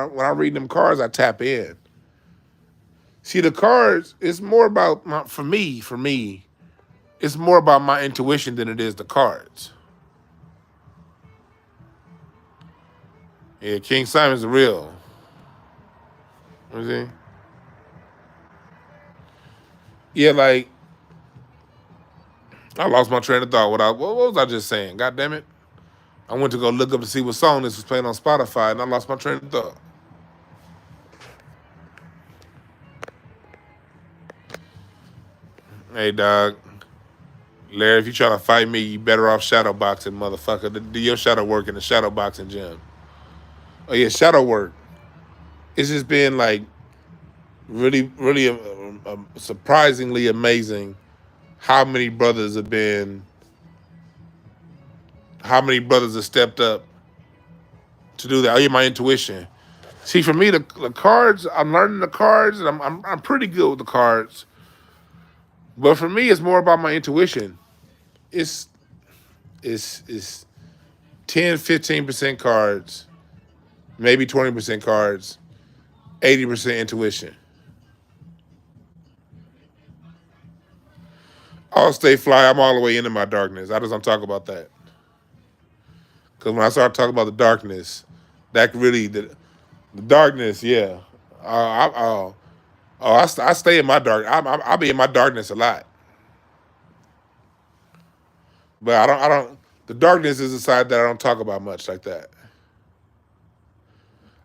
them cards, I tap in. See, the cards, it's more about for me, it's more about my intuition than it is the cards. Yeah, King Simon's real. You know what I'm saying? Yeah, like I lost my train of thought. What was I just saying? God damn it. I went to go look up to see what song this was playing on Spotify, and I lost my train of thought. Hey, dog. Larry, if you trying to fight me, you better off shadow boxing, motherfucker. Do your shadow work in the shadow boxing gym. Oh, yeah, shadow work. It's just been like really surprisingly amazing how many brothers have stepped up to do that. Oh, yeah, my intuition. See, for me, the cards, I'm learning the cards, and I'm pretty good with the cards. But for me, it's more about my intuition. It's it's 10, 15% cards, maybe 20% cards, 80% intuition. I'll stay fly. I'm all the way into my darkness. I just don't talk about that. Because when I start talking about the darkness, that really, the darkness, yeah. I stay in my dark. I'll be in my darkness a lot. But the darkness is the side that I don't talk about much like that.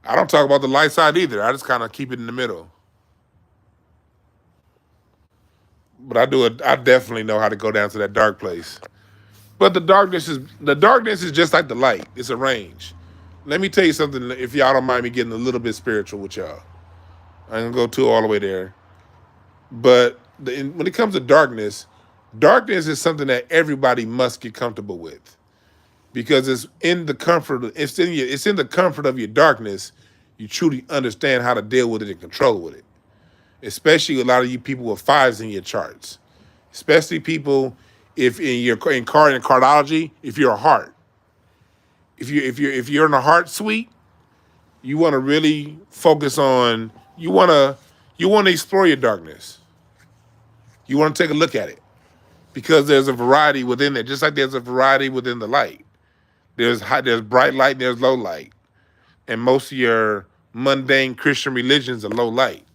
I don't talk about the light side either. I just kind of keep it in the middle. But I definitely know how to go down to that dark place. But the darkness is just like the light. It's a range. Let me tell you something, if y'all don't mind me getting a little bit spiritual with y'all. I ain't gonna go all the way there. But when it comes to darkness is something that everybody must get comfortable with. Because it's in the comfort of your darkness, you truly understand how to deal with it and control with it. Especially a lot of you people with fives in your charts. Especially people if in cardology, if you're a heart. If you're in a heart suite, you want to really focus on you want to explore your darkness. You want to take a look at it. Because there's a variety within it, just like there's a variety within the light. There's bright light and there's low light. And most of your mundane Christian religions are low light.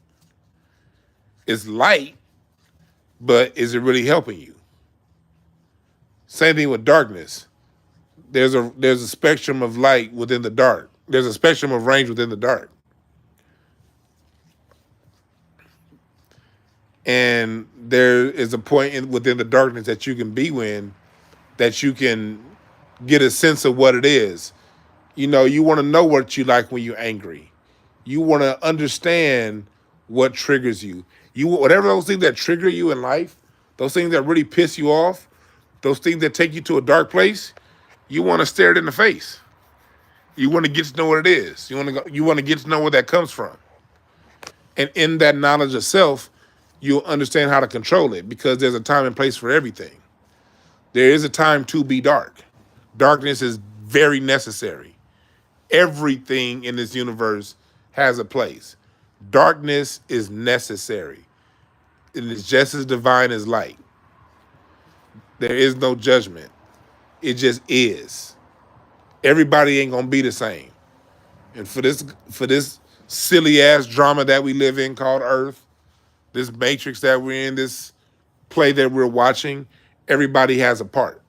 It's light, but is it really helping you? Same thing with darkness. There's a spectrum of light within the dark. There's a spectrum of range within the dark. And there is a point within the darkness that you can be in, that you can get a sense of what it is. You know, you want to know what you like when you're angry. You want to understand what triggers you. Whatever those things that trigger you in life, those things that really piss you off, those things that take you to a dark place, you want to stare it in the face. You want to get to know what it is. You want to get to know where that comes from. And in that knowledge of self, you'll understand how to control it, because there's a time and place for everything. There is a time to be dark. Darkness is very necessary. Everything in this universe has a place. Darkness is necessary. It is just as divine as light. There is no judgment. It just is. Everybody ain't gonna be the same. And for this silly ass drama that we live in called Earth, this matrix that we're in, this play that we're watching, everybody has a part.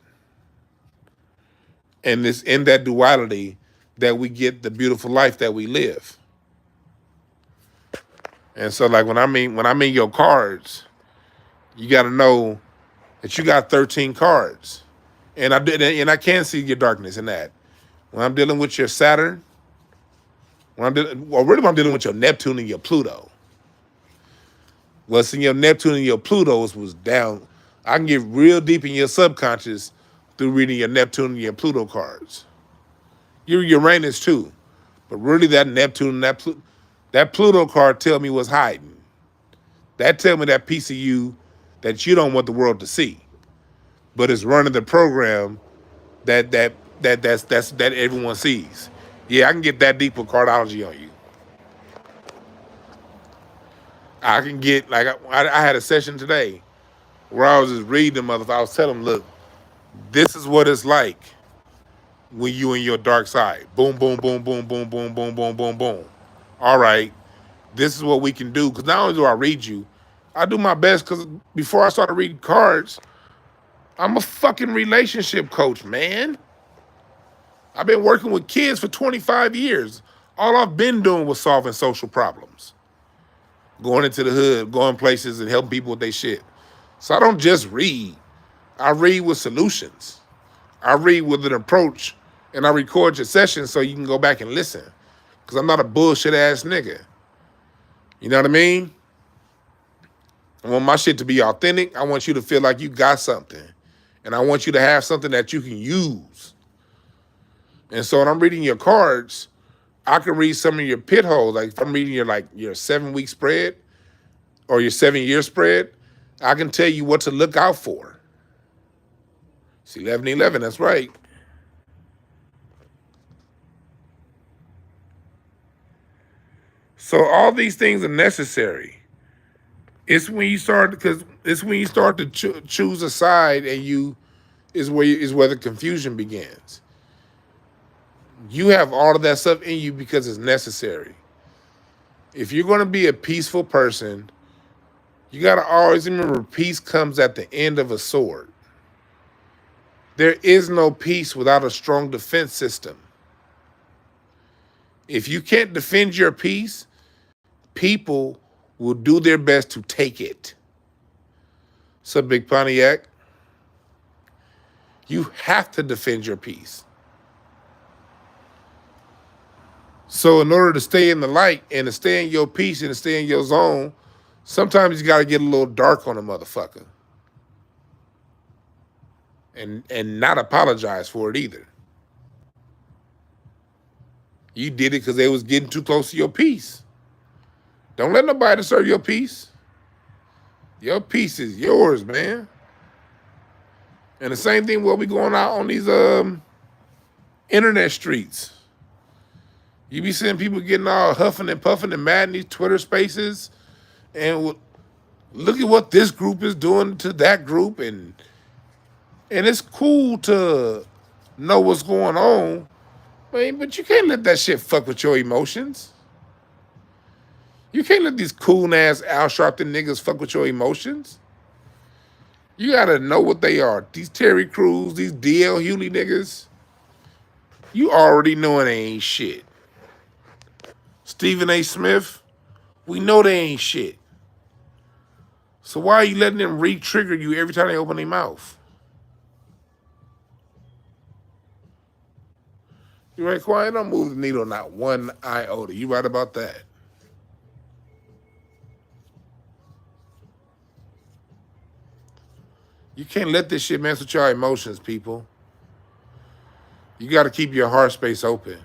And it's in that duality that we get the beautiful life that we live. And so, like when I mean your cards, you got to know that you got 13 cards, and I can see your darkness in that. When I'm dealing with your Saturn, when I'm dealing with your Neptune and your Pluto. What's in your Neptune and your Pluto was down. I can get real deep in your subconscious through reading your Neptune and your Pluto cards. Your Uranus too, but really that Neptune and that Pluto card tell me what's hiding. That tell me that piece of you that you don't want the world to see, but it's running the program that everyone sees. Yeah, I can get that deep with cardology on you. I can get, like, I had a session today where I was just reading them motherfuckers. I was telling them, look, this is what it's like when you in your dark side. Boom, boom, boom, boom, boom, boom, boom, boom, boom, boom. All right, this is what we can do. Because not only do I read you, I do my best, because before I started reading cards, I'm a fucking relationship coach, man. I've been working with kids for 25 years. All I've been doing was solving social problems. Going into the hood, going places and helping people with their shit. So I don't just read. I read with solutions. I read with an approach and I record your sessions so you can go back and listen. Because I'm not a bullshit ass nigga. You know what I mean? I want my shit to be authentic. I want you to feel like you got something. And I want you to have something that you can use. And so when I'm reading your cards, I can read some of your pit holes. Like if I'm reading your 7-week spread or your 7-year spread, I can tell you what to look out for. It's 11-11, that's right. So all these things are necessary. It's when you start to choose a side, and is where the confusion begins. You have all of that stuff in you because it's necessary. If you're going to be a peaceful person, you got to always remember peace comes at the end of a sword. There is no peace without a strong defense system. If you can't defend your peace, people will do their best to take it. So, Big Pontiac, you have to defend your peace. So in order to stay in the light and to stay in your peace and to stay in your zone, sometimes you got to get a little dark on a motherfucker. And not apologize for it either. You did it because they was getting too close to your peace. Don't let nobody disturb your peace. Your peace is yours, man. And the same thing while we going out on these internet streets. You be seeing people getting all huffing and puffing and mad in these Twitter spaces. And look at what this group is doing to that group. And it's cool to know what's going on. But you can't let that shit fuck with your emotions. You can't let these cool-ass Al Sharpton niggas fuck with your emotions. You gotta know what they are. These Terry Crews, these D.L. Hewley niggas, you already know they ain't shit. Stephen A. Smith, we know they ain't shit. So why are you letting them re-trigger you every time they open their mouth? You right, Quiet? Don't move the needle not one iota. You right about that. You can't let this shit mess with your emotions, people. You got to keep your heart space open.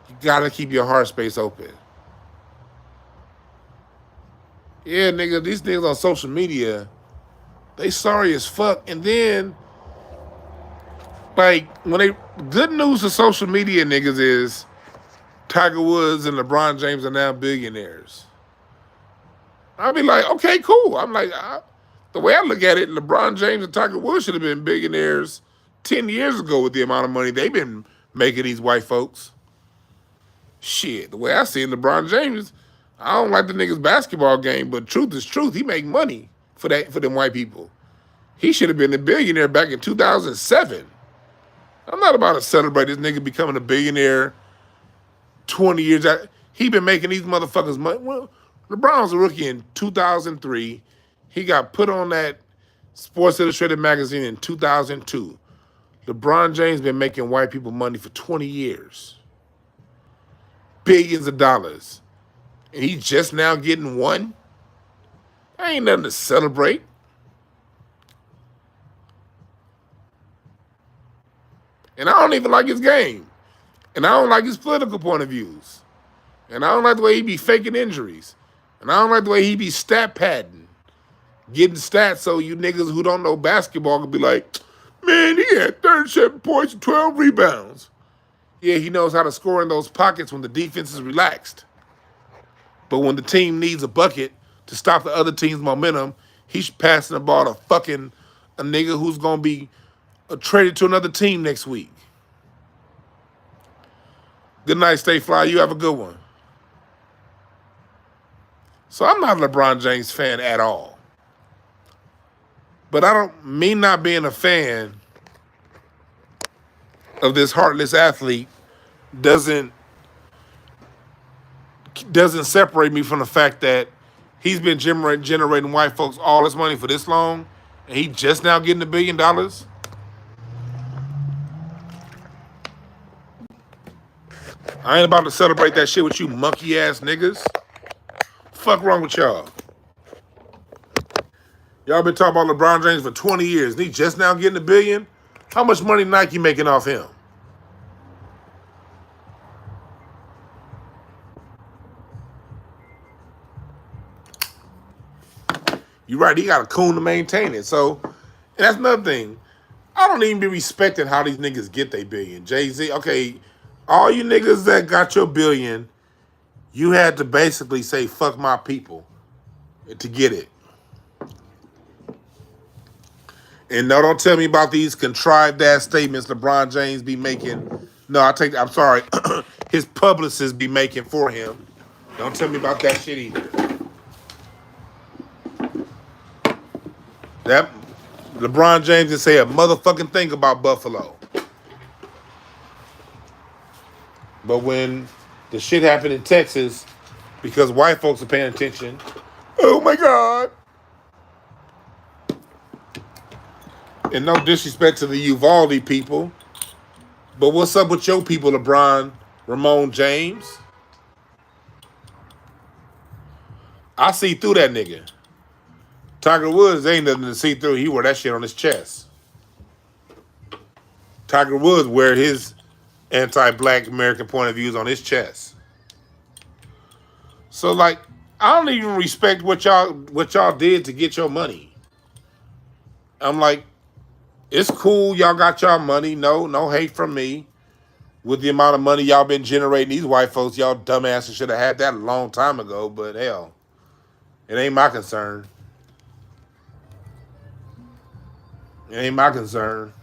You got to keep your heart space open. Yeah, nigga, these niggas on social media, they sorry as fuck. And then, good news to social media niggas is Tiger Woods and LeBron James are now billionaires. I'll be like, okay, cool. I'm like, the way I look at it, LeBron James and Tiger Woods should have been billionaires 10 years ago with the amount of money they've been making these white folks. Shit, the way I see it, LeBron James, I don't like the nigga's basketball game, but truth is truth. He make money for them white people. He should have been a billionaire back in 2007. I'm not about to celebrate this nigga becoming a billionaire 20 years out. He been making these motherfuckers money. Well, LeBron was a rookie in 2003. He got put on that Sports Illustrated magazine in 2002. LeBron James been making white people money for 20 years. Billions of dollars. And he's just now getting one? That ain't nothing to celebrate. And I don't even like his game. And I don't like his political point of views. And I don't like the way he be faking injuries. And I don't like the way he be stat padding. Getting stats so you niggas who don't know basketball can be like, man, he had 37 points and 12 rebounds. Yeah, he knows how to score in those pockets when the defense is relaxed. But when the team needs a bucket to stop the other team's momentum, he's passing the ball to fucking a nigga who's going to be traded to another team next week. Good night, Stay Fly. You have a good one. So I'm not a LeBron James fan at all. But me not being a fan of this heartless athlete doesn't separate me from the fact that he's been generating white folks all this money for this long, and he just now getting $1 billion. I ain't about to celebrate that shit with you monkey ass niggas. Fuck wrong with y'all? Y'all been talking about LeBron James for 20 years, and he just now getting $1 billion. How much money Nike making off him? You're right, he got a coon to maintain it. So, and that's another thing. I don't even be respecting how these niggas get their billion. Jay-Z, okay, all you niggas that got your billion, you had to basically say, fuck my people to get it. And no, don't tell me about these contrived ass statements LeBron James be making. No, I'm sorry. His publicists be making for him. Don't tell me about that shit either. That LeBron James didn't say a motherfucking thing about Buffalo. But when the shit happened in Texas, because white folks are paying attention, oh my God. And no disrespect to the Uvalde people, but what's up with your people, Ramon James? I see through that nigga. Tiger Woods ain't nothing to see through. He wore that shit on his chest. Tiger Woods wear his anti-black American point of views on his chest. So like, I don't even respect what y'all did to get your money. I'm like, it's cool, y'all got y'all money. No hate from me. With the amount of money y'all been generating, these white folks, y'all dumbasses should have had that a long time ago, but hell, it ain't my concern. It ain't my concern.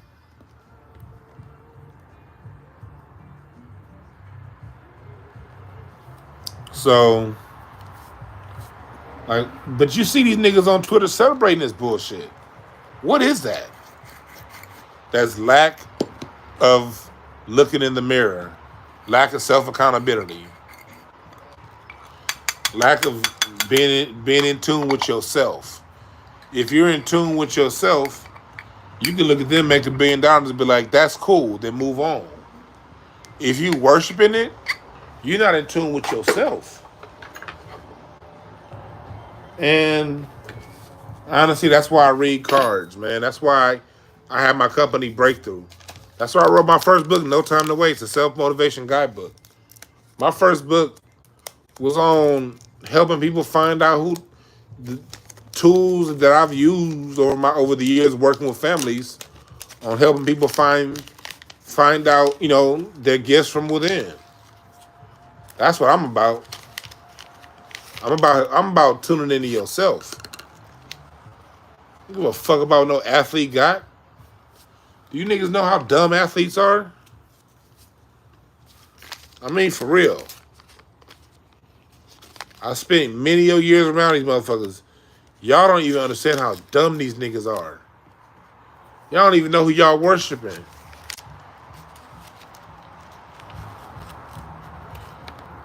So, like, but you see these niggas on Twitter celebrating this bullshit. What is that? That's lack of looking in the mirror, lack of self-accountability, lack of being in tune with yourself. If you're in tune with yourself, you can look at them, make $1 billion, and be like, that's cool, then move on. If you worshiping it, you're not in tune with yourself. And honestly, that's why I read cards, man. That's why I have my company Breakthrough. That's why I wrote my first book, No Time to Waste, a self-motivation guidebook. My first book was on helping people find out who the tools that I've used over the years working with families on helping people find out, their gifts from within. That's what I'm about. I'm about tuning into yourself. You give a fuck about no athlete got. Do you niggas know how dumb athletes are? I mean, for real. I spent many years around these motherfuckers. Y'all don't even understand how dumb these niggas are. Y'all don't even know who y'all worshiping.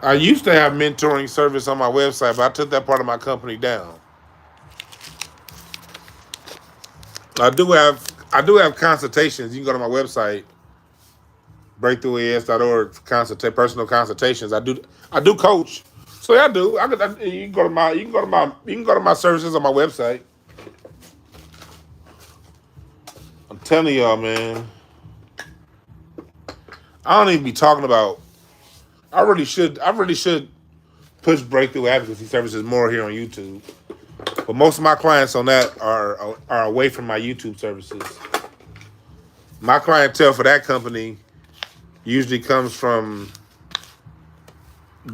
I used to have mentoring service on my website, but I took that part of my company down. I do have consultations. You can go to my website, breakthroughes.org, personal consultations. I do coach. So yeah, I do. You can go to my services on my website. I'm telling y'all, man. I don't even be talking about. I really should push breakthrough advocacy services more here on YouTube. But most of my clients on that are away from my YouTube services. My clientele for that company usually comes from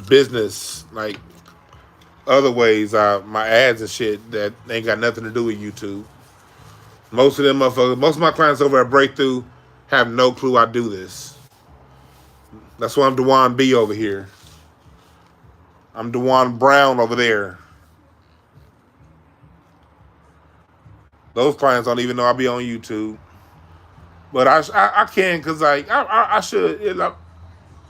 business, like other ways, my ads and shit that ain't got nothing to do with YouTube. Most of my clients over at Breakthrough have no clue I do this. That's why I'm Dwan B over here. I'm DwannBrown over there. Those clients don't even know I be on YouTube. But I can because like I should.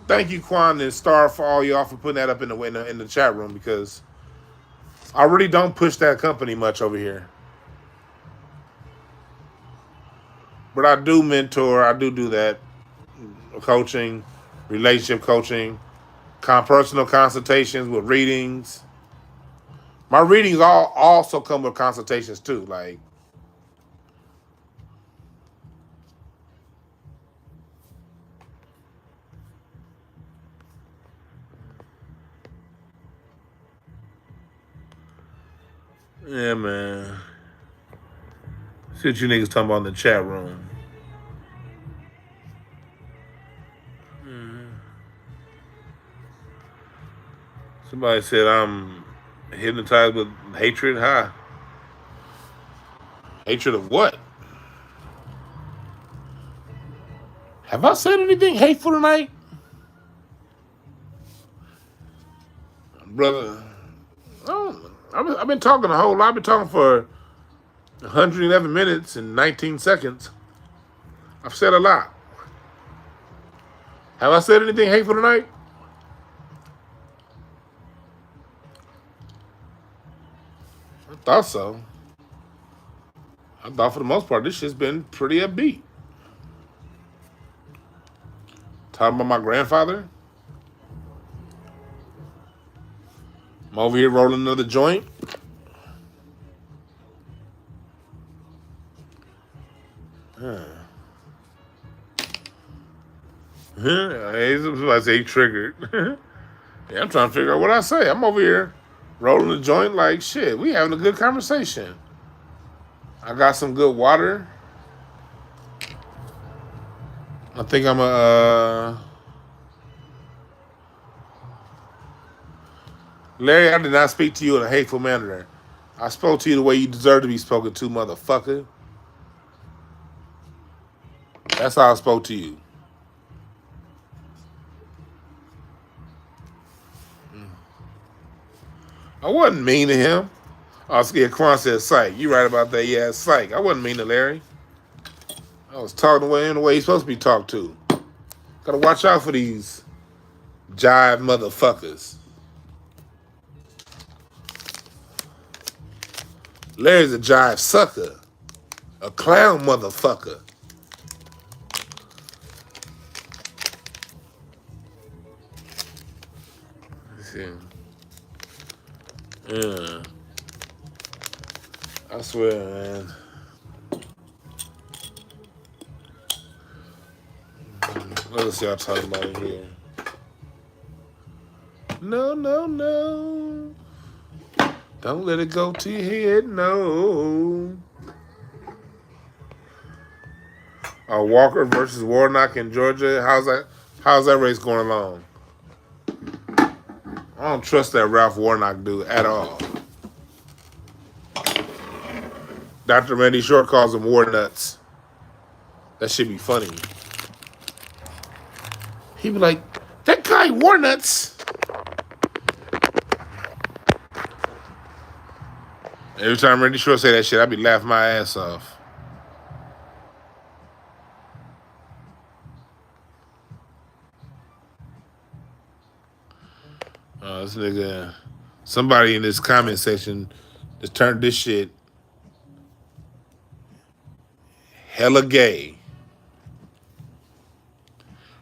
Thank you, Quan and Star, for all y'all for putting that up in the chat room because I really don't push that company much over here. But I do mentor. I do that coaching, relationship coaching, personal consultations with readings. My readings all also come with consultations too. Like, yeah, man. See what you niggas talking about in the chat room. Somebody said I'm hypnotized with hatred. Huh? Hatred of what? Have I said anything hateful tonight? Brother, I've been talking a whole lot. I've been talking for 111 minutes and 19 seconds. I've said a lot. Have I said anything hateful tonight? I thought so. I thought for the most part this shit's been pretty upbeat. Talking about my grandfather. I'm over here rolling another joint. I say he triggered. Yeah, I'm trying to figure out what I say. I'm over here rolling the joint like shit. We having a good conversation. I got some good water. I think I'm Larry, I did not speak to you in a hateful manner. I spoke to you the way you deserve to be spoken to, motherfucker. That's how I spoke to you. I wasn't mean to him. I was scared. Quan said, psych. You right about that. Yeah, psych. I wasn't mean to Larry. I was talking in the way he's supposed to be talked to. Gotta watch out for these jive motherfuckers. Larry's a jive sucker. A clown motherfucker. Yeah. I swear, man. What else y'all talking about in here? No. Don't let it go to your head, no. Walker versus Warnock in Georgia. How's that race going along? I don't trust that Ralph Warnock dude at all. Dr. Randy Short calls him war nuts. That should be funny. He'd be like, that guy war nuts. Every time Randy Short say that shit, I'd be laughing my ass off. This nigga, somebody in this comment section just turned this shit hella gay.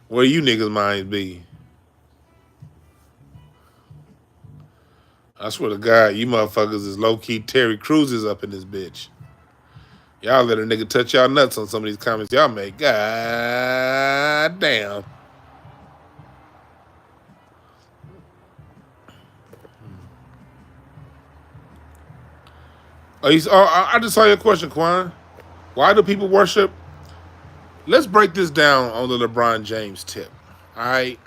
Where you niggas' minds be? I swear to God, you motherfuckers is low-key Terry Crews up in this bitch. Y'all let a nigga touch y'all nuts on some of these comments y'all make. God damn. I just saw your question, Quan. Why do people worship? Let's break this down on the LeBron James tip. All right.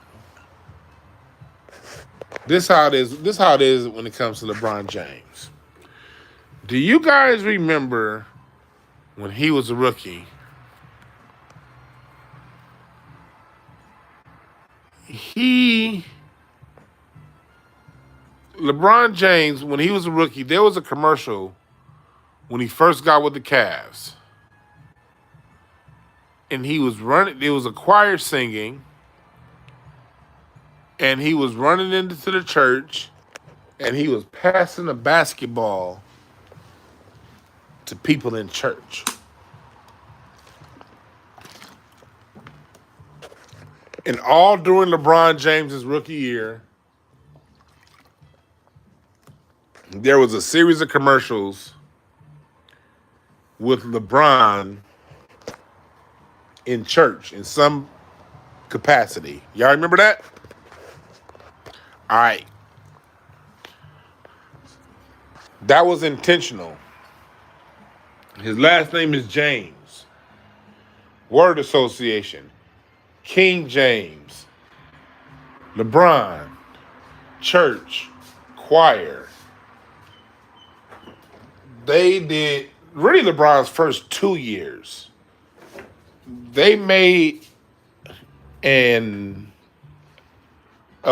This how it is. This how it is when it comes to LeBron James. Do you guys remember when he was a rookie? LeBron James, when he was a rookie, there was a commercial when he first got with the Cavs. And he was running, it was a choir singing, and he was running into the church, and he was passing a basketball to people in church. And all during LeBron James's rookie year, there was a series of commercials with LeBron in church in some capacity. Y'all remember that? All right. That was intentional. His last name is James. Word association. King James. LeBron. Church. Choir. They did, really LeBron's first 2 years, they made a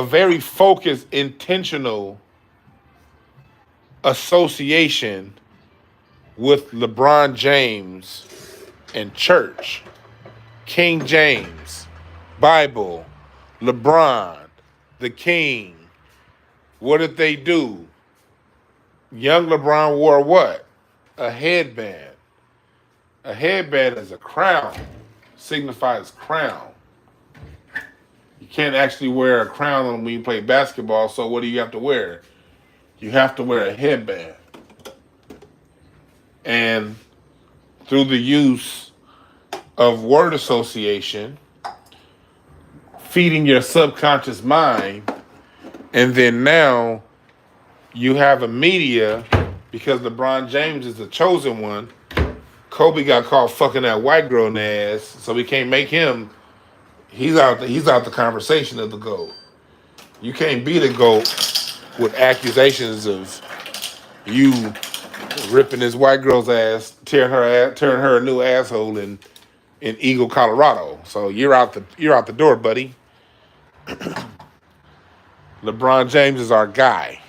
very focused, intentional association with LeBron James and church. King James, Bible, LeBron, the King. What did they do? Young LeBron wore what? A headband. A headband is a crown. Signifies crown. You can't actually wear a crown on when you play basketball, so what do you have to wear? You have to wear a headband. And through the use of word association, feeding your subconscious mind, and then now you have a media, because LeBron James is the chosen one. Kobe got caught fucking that white girl in the ass, so we can't make him. He's out the conversation of the GOAT. You can't be the GOAT with accusations of you ripping this white girl's ass, tearing her a new asshole in Eagle, Colorado. So you're out the door, buddy. LeBron James is our guy.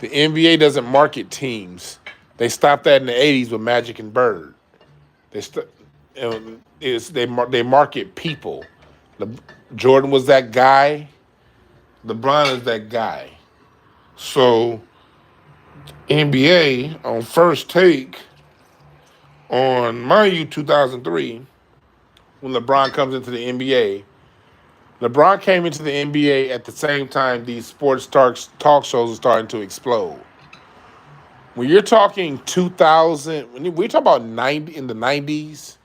The NBA doesn't market teams. They stopped that in the 80s with Magic and Bird. They market people. Jordan was that guy. LeBron is that guy. So NBA on First Take on, mind you, 2003, when LeBron comes into the NBA, LeBron came into the NBA at the same time these sports talk shows are starting to explode. When you're talking 2000, when you talk about in the 90s,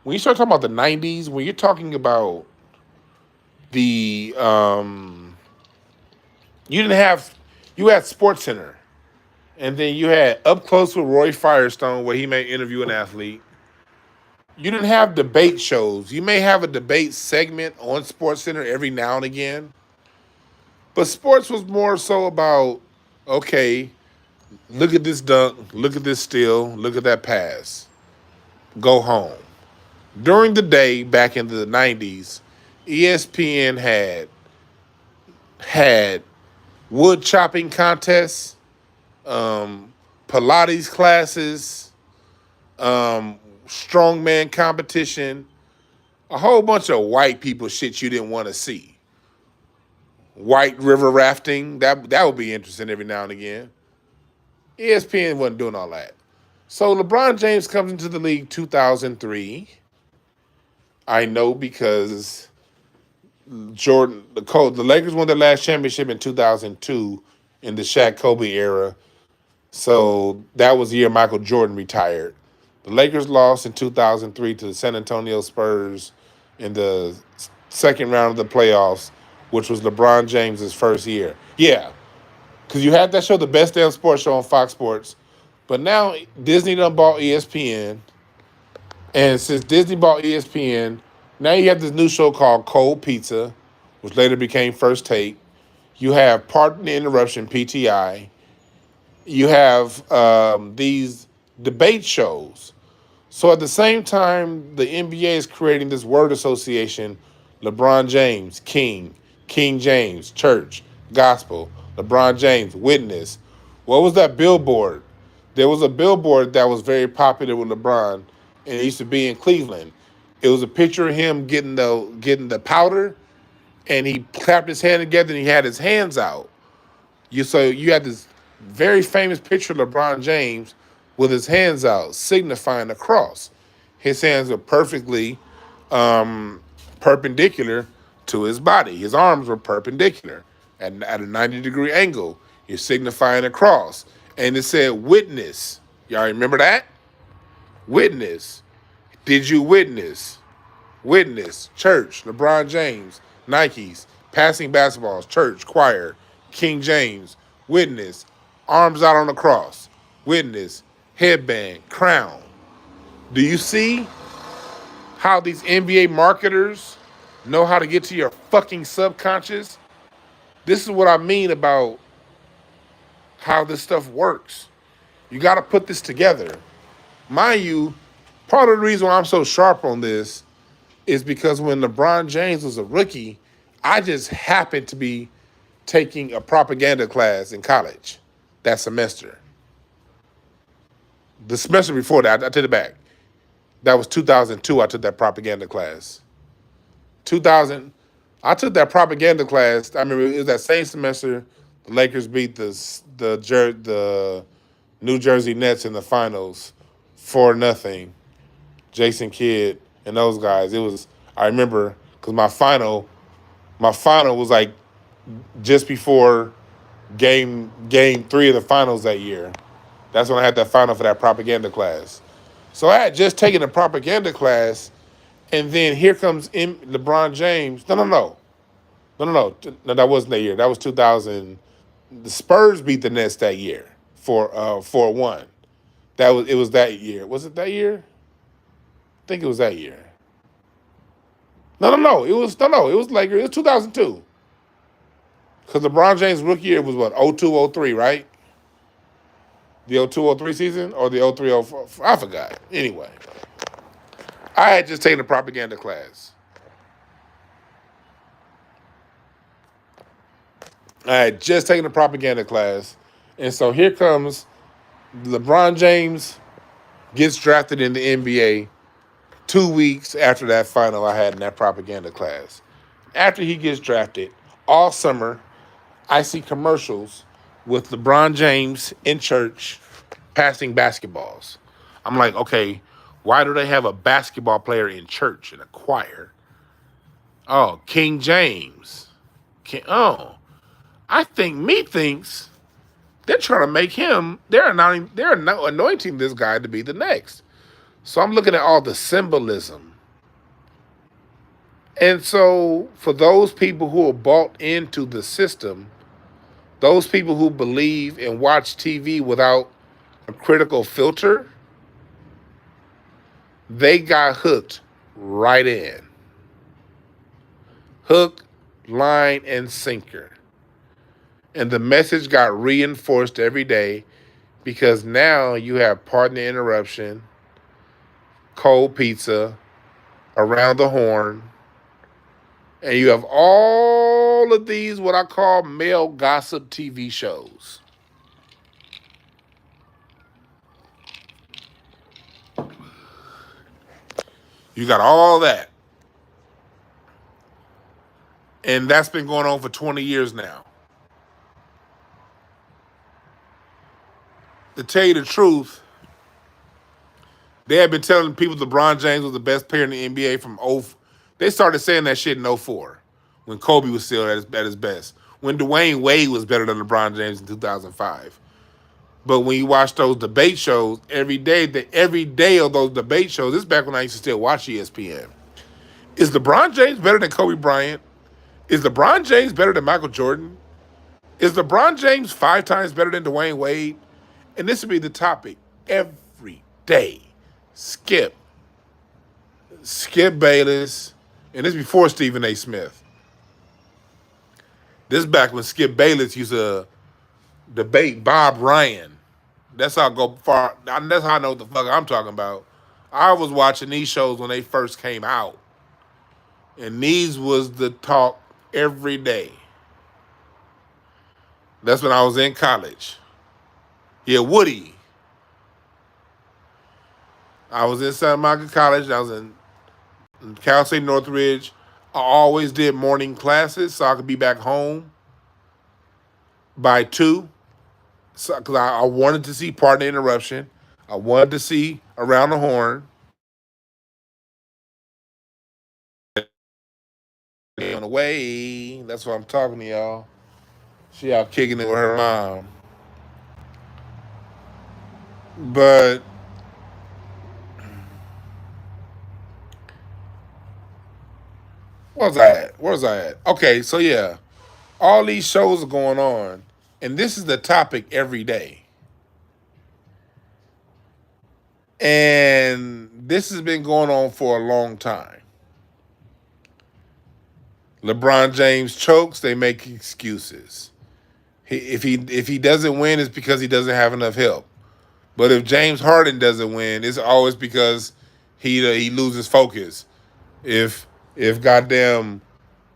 when you start talking about the 90s, when you're talking about the, you had SportsCenter, and then you had Up Close with Roy Firestone, where he may interview an athlete. You didn't have debate shows. You may have a debate segment on SportsCenter every now and again, but sports was more so about, okay, look at this dunk, look at this steal, look at that pass, go home. During the day, back in the 90s, ESPN had wood chopping contests, Pilates classes, strongman competition, a whole bunch of white people shit you didn't want to see. White river rafting, that would be interesting every now and again. ESPN wasn't doing all that. So LeBron James comes into the league 2003. I know because the Lakers won their last championship in 2002 in the Shaq Kobe era. So that was the year Michael Jordan retired. The Lakers lost in 2003 to the San Antonio Spurs in the second round of the playoffs, which was LeBron James's first year. Yeah, because you had that show, The Best Damn Sports Show on Fox Sports. But now Disney done bought ESPN. And since Disney bought ESPN, now you have this new show called Cold Pizza, which later became First Take. You have Pardon the Interruption, PTI. You have these debate shows. So at the same time, the NBA is creating this word association, LeBron James, King James, Church, Gospel, LeBron James, Witness. What was that billboard? There was a billboard that was very popular with LeBron, and it used to be in Cleveland. It was a picture of him getting the powder, and he clapped his hand together and he had his hands out. You had this very famous picture of LeBron James with his hands out, signifying the cross. His hands were perfectly perpendicular to his body. His arms were perpendicular at a 90-degree angle. You're signifying a cross. And it said witness. Y'all remember that? Witness. Did you witness? Witness. Church. LeBron James. Nikes. Passing basketballs. Church. Choir. King James. Witness. Arms out on the cross. Witness. Headband. Crown. Do you see how these NBA marketers know how to get to your fucking subconscious? This is what I mean about how this stuff works. You got to put this together. Mind you, part of the reason why I'm so sharp on this is because when LeBron James was a rookie, I just happened to be taking a propaganda class in college that semester. The semester before that, I take it back. That was 2002. I took that propaganda class. 2000, I took that propaganda class. I remember it was that same semester the Lakers beat the New Jersey Nets in the finals 4-0. Jason Kidd and those guys. It was, I remember, because my final was like just before game 3 of the finals that year. That's when I had that final for that propaganda class. So I had just taken a propaganda class, and then here comes LeBron James. No, that wasn't that year. That was 2000. The Spurs beat the Nets that year for 4-1. It was that year. Was it that year? I think it was that year. No. It was Lakers. It was 2002. Because LeBron James' rookie year was what, 02-03, right? The 02-03 season or the 03-04? I forgot. Anyway, I had just taken a propaganda class. And so here comes LeBron James gets drafted in the NBA 2 weeks after that final I had in that propaganda class. After he gets drafted, all summer, I see commercials with LeBron James in church passing basketballs. I'm like, okay, why do they have a basketball player in church in a choir? Oh, King James. I think methinks they're trying to make him, they're anointing this guy to be the next. So I'm looking at all the symbolism. And so for those people who are bought into the system, those people who believe and watch TV without a critical filter, they got hooked right in. Hook, line, and sinker. And the message got reinforced every day because now you have Pardon the Interruption, Cold Pizza, Around the Horn, and you have all of these what I call male gossip TV shows. You got all that. And that's been going on for 20 years now. To tell you the truth, they have been telling people LeBron James was the best player in the NBA from 0. They started saying that shit in 04 when Kobe was still at his best. When Dwayne Wade was better than LeBron James in 2005. But when you watch those debate shows, every day of those debate shows, this is back when I used to still watch ESPN. Is LeBron James better than Kobe Bryant? Is LeBron James better than Michael Jordan? Is LeBron James 5 times better than Dwayne Wade? And this would be the topic every day. Skip Bayless, and this is before Stephen A. Smith. This is back when Skip Bayless used to debate Bob Ryan. That's how I go far. That's how I know what the fuck I'm talking about. I was watching these shows when they first came out, and these was the talk every day. That's when I was in college. Yeah, Woody. I was in Santa Monica College. I was in Cal State Northridge. I always did morning classes so I could be back home by 2. So, because I wanted to see Partner Interruption. I wanted to see Around the Horn. On the way. That's what I'm talking to y'all. She out kicking it with her mom. But where was I at? Okay, so yeah. All these shows are going on, and this is the topic every day. And this has been going on for a long time. LeBron James chokes, they make excuses. If he doesn't win, it's because he doesn't have enough help. But if James Harden doesn't win, it's always because he loses focus. If goddamn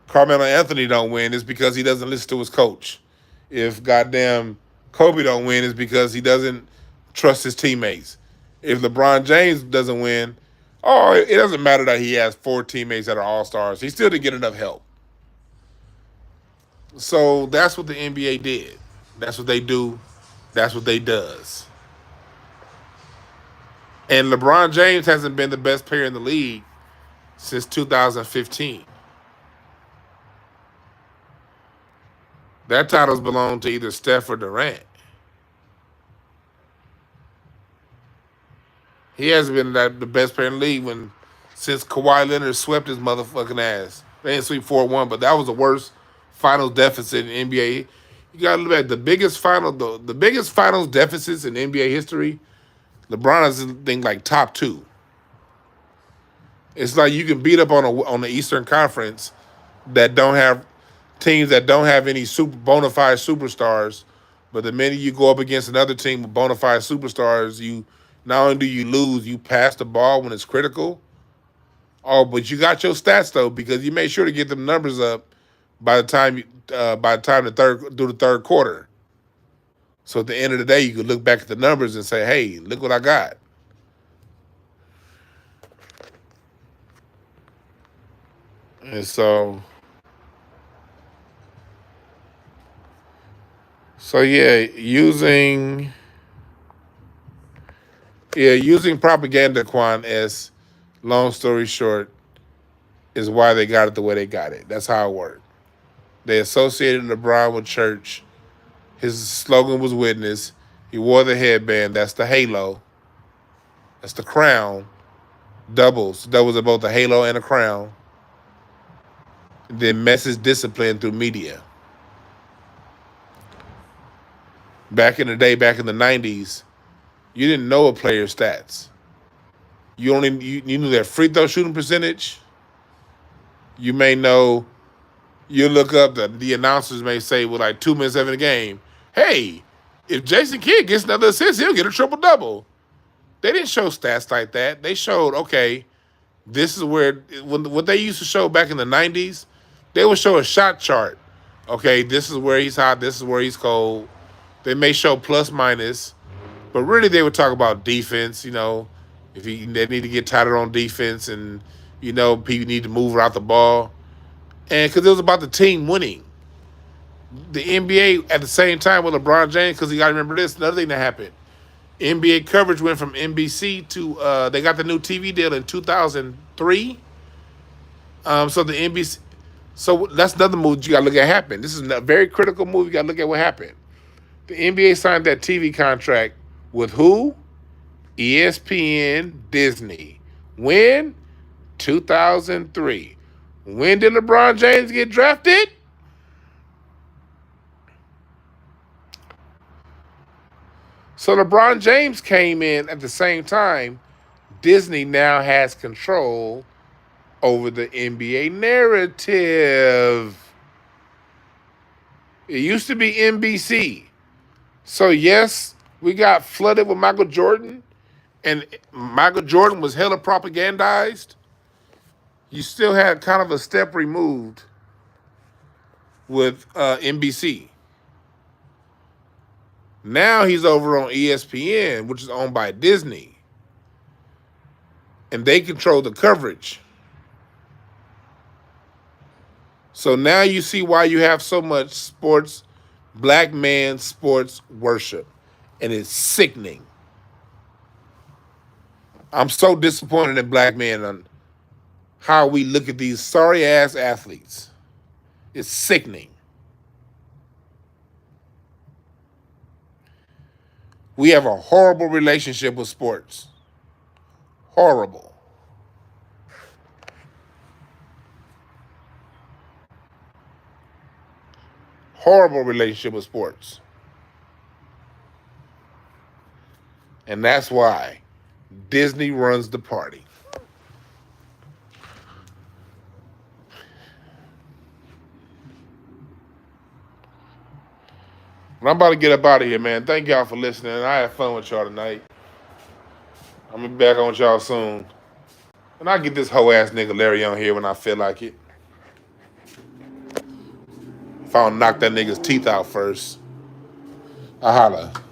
Carmelo Anthony don't win, it's because he doesn't listen to his coach. If goddamn Kobe don't win, it's because he doesn't trust his teammates. If LeBron James doesn't win, oh, it doesn't matter that he has 4 teammates that are all-stars. He still didn't get enough help. So that's what the NBA did. That's what they do. That's what they does. And LeBron James hasn't been the best player in the league since 2015. That titles belong to either Steph or Durant. He hasn't been the best player in the league since Kawhi Leonard swept his motherfucking ass. They didn't sweep 4-1, but that was the worst finals deficit in NBA. You gotta look at the biggest finals deficits in NBA history. LeBron is thing like top 2. It's like you can beat up on the Eastern Conference that don't have teams that don't have any bona fide superstars, but the minute you go up against another team with bona fide superstars, you not only do you lose, you pass the ball when it's critical. Oh, but you got your stats though because you made sure to get them numbers up by the time the third quarter. So at the end of the day, you can look back at the numbers and say, "Hey, look what I got." And so yeah, using propaganda, Quan, as long story short, is why they got it the way they got it. That's how it worked. They associated LeBron with church. His slogan was witness. He wore the headband. That's the halo. That's the crown. Doubles are both the halo and a crown. Then message discipline through media. Back in the day, back in the 90s, you didn't know a player's stats. You knew their free throw shooting percentage. You may know, you look up, the announcers may say with like 2 minutes left in the game, hey, if Jason Kidd gets another assist, he'll get a triple-double. They didn't show stats like that. They showed, okay, this is where, what they used to show back in the 90s, they would show a shot chart. Okay, this is where he's hot, this is where he's cold. They may show plus minus, but really they would talk about defense, if they need to get tighter on defense and, people need to move out the ball. And because it was about the team winning. The NBA, at the same time with LeBron James, because you got to remember this, another thing that happened. NBA coverage went from NBC to, they got the new TV deal in 2003. So the NBC, so that's another move you got to look at happen. This is a very critical move. You got to look at what happened. The NBA signed that TV contract with who? ESPN, Disney. When? 2003. When did LeBron James get drafted? So LeBron James came in at the same time. Disney now has control over the NBA narrative. It used to be NBC. So yes, we got flooded with Michael Jordan, and Michael Jordan was hella propagandized. You still had kind of a step removed with NBC. Now he's over on ESPN, which is owned by Disney. and they control the coverage. So now you see why you have so much sports, black man sports worship. And it's sickening. I'm so disappointed in black men on how we look at these sorry ass athletes. It's sickening. We have a horrible relationship with sports. Horrible. Horrible relationship with sports. And that's why Disney runs the party. But I'm about to get up out of here, man. Thank y'all for listening. I had fun with y'all tonight. I'm gonna be back on with y'all soon. And I'll get this hoe ass nigga Larry on here when I feel like it. If I don't knock that nigga's teeth out first, I holla.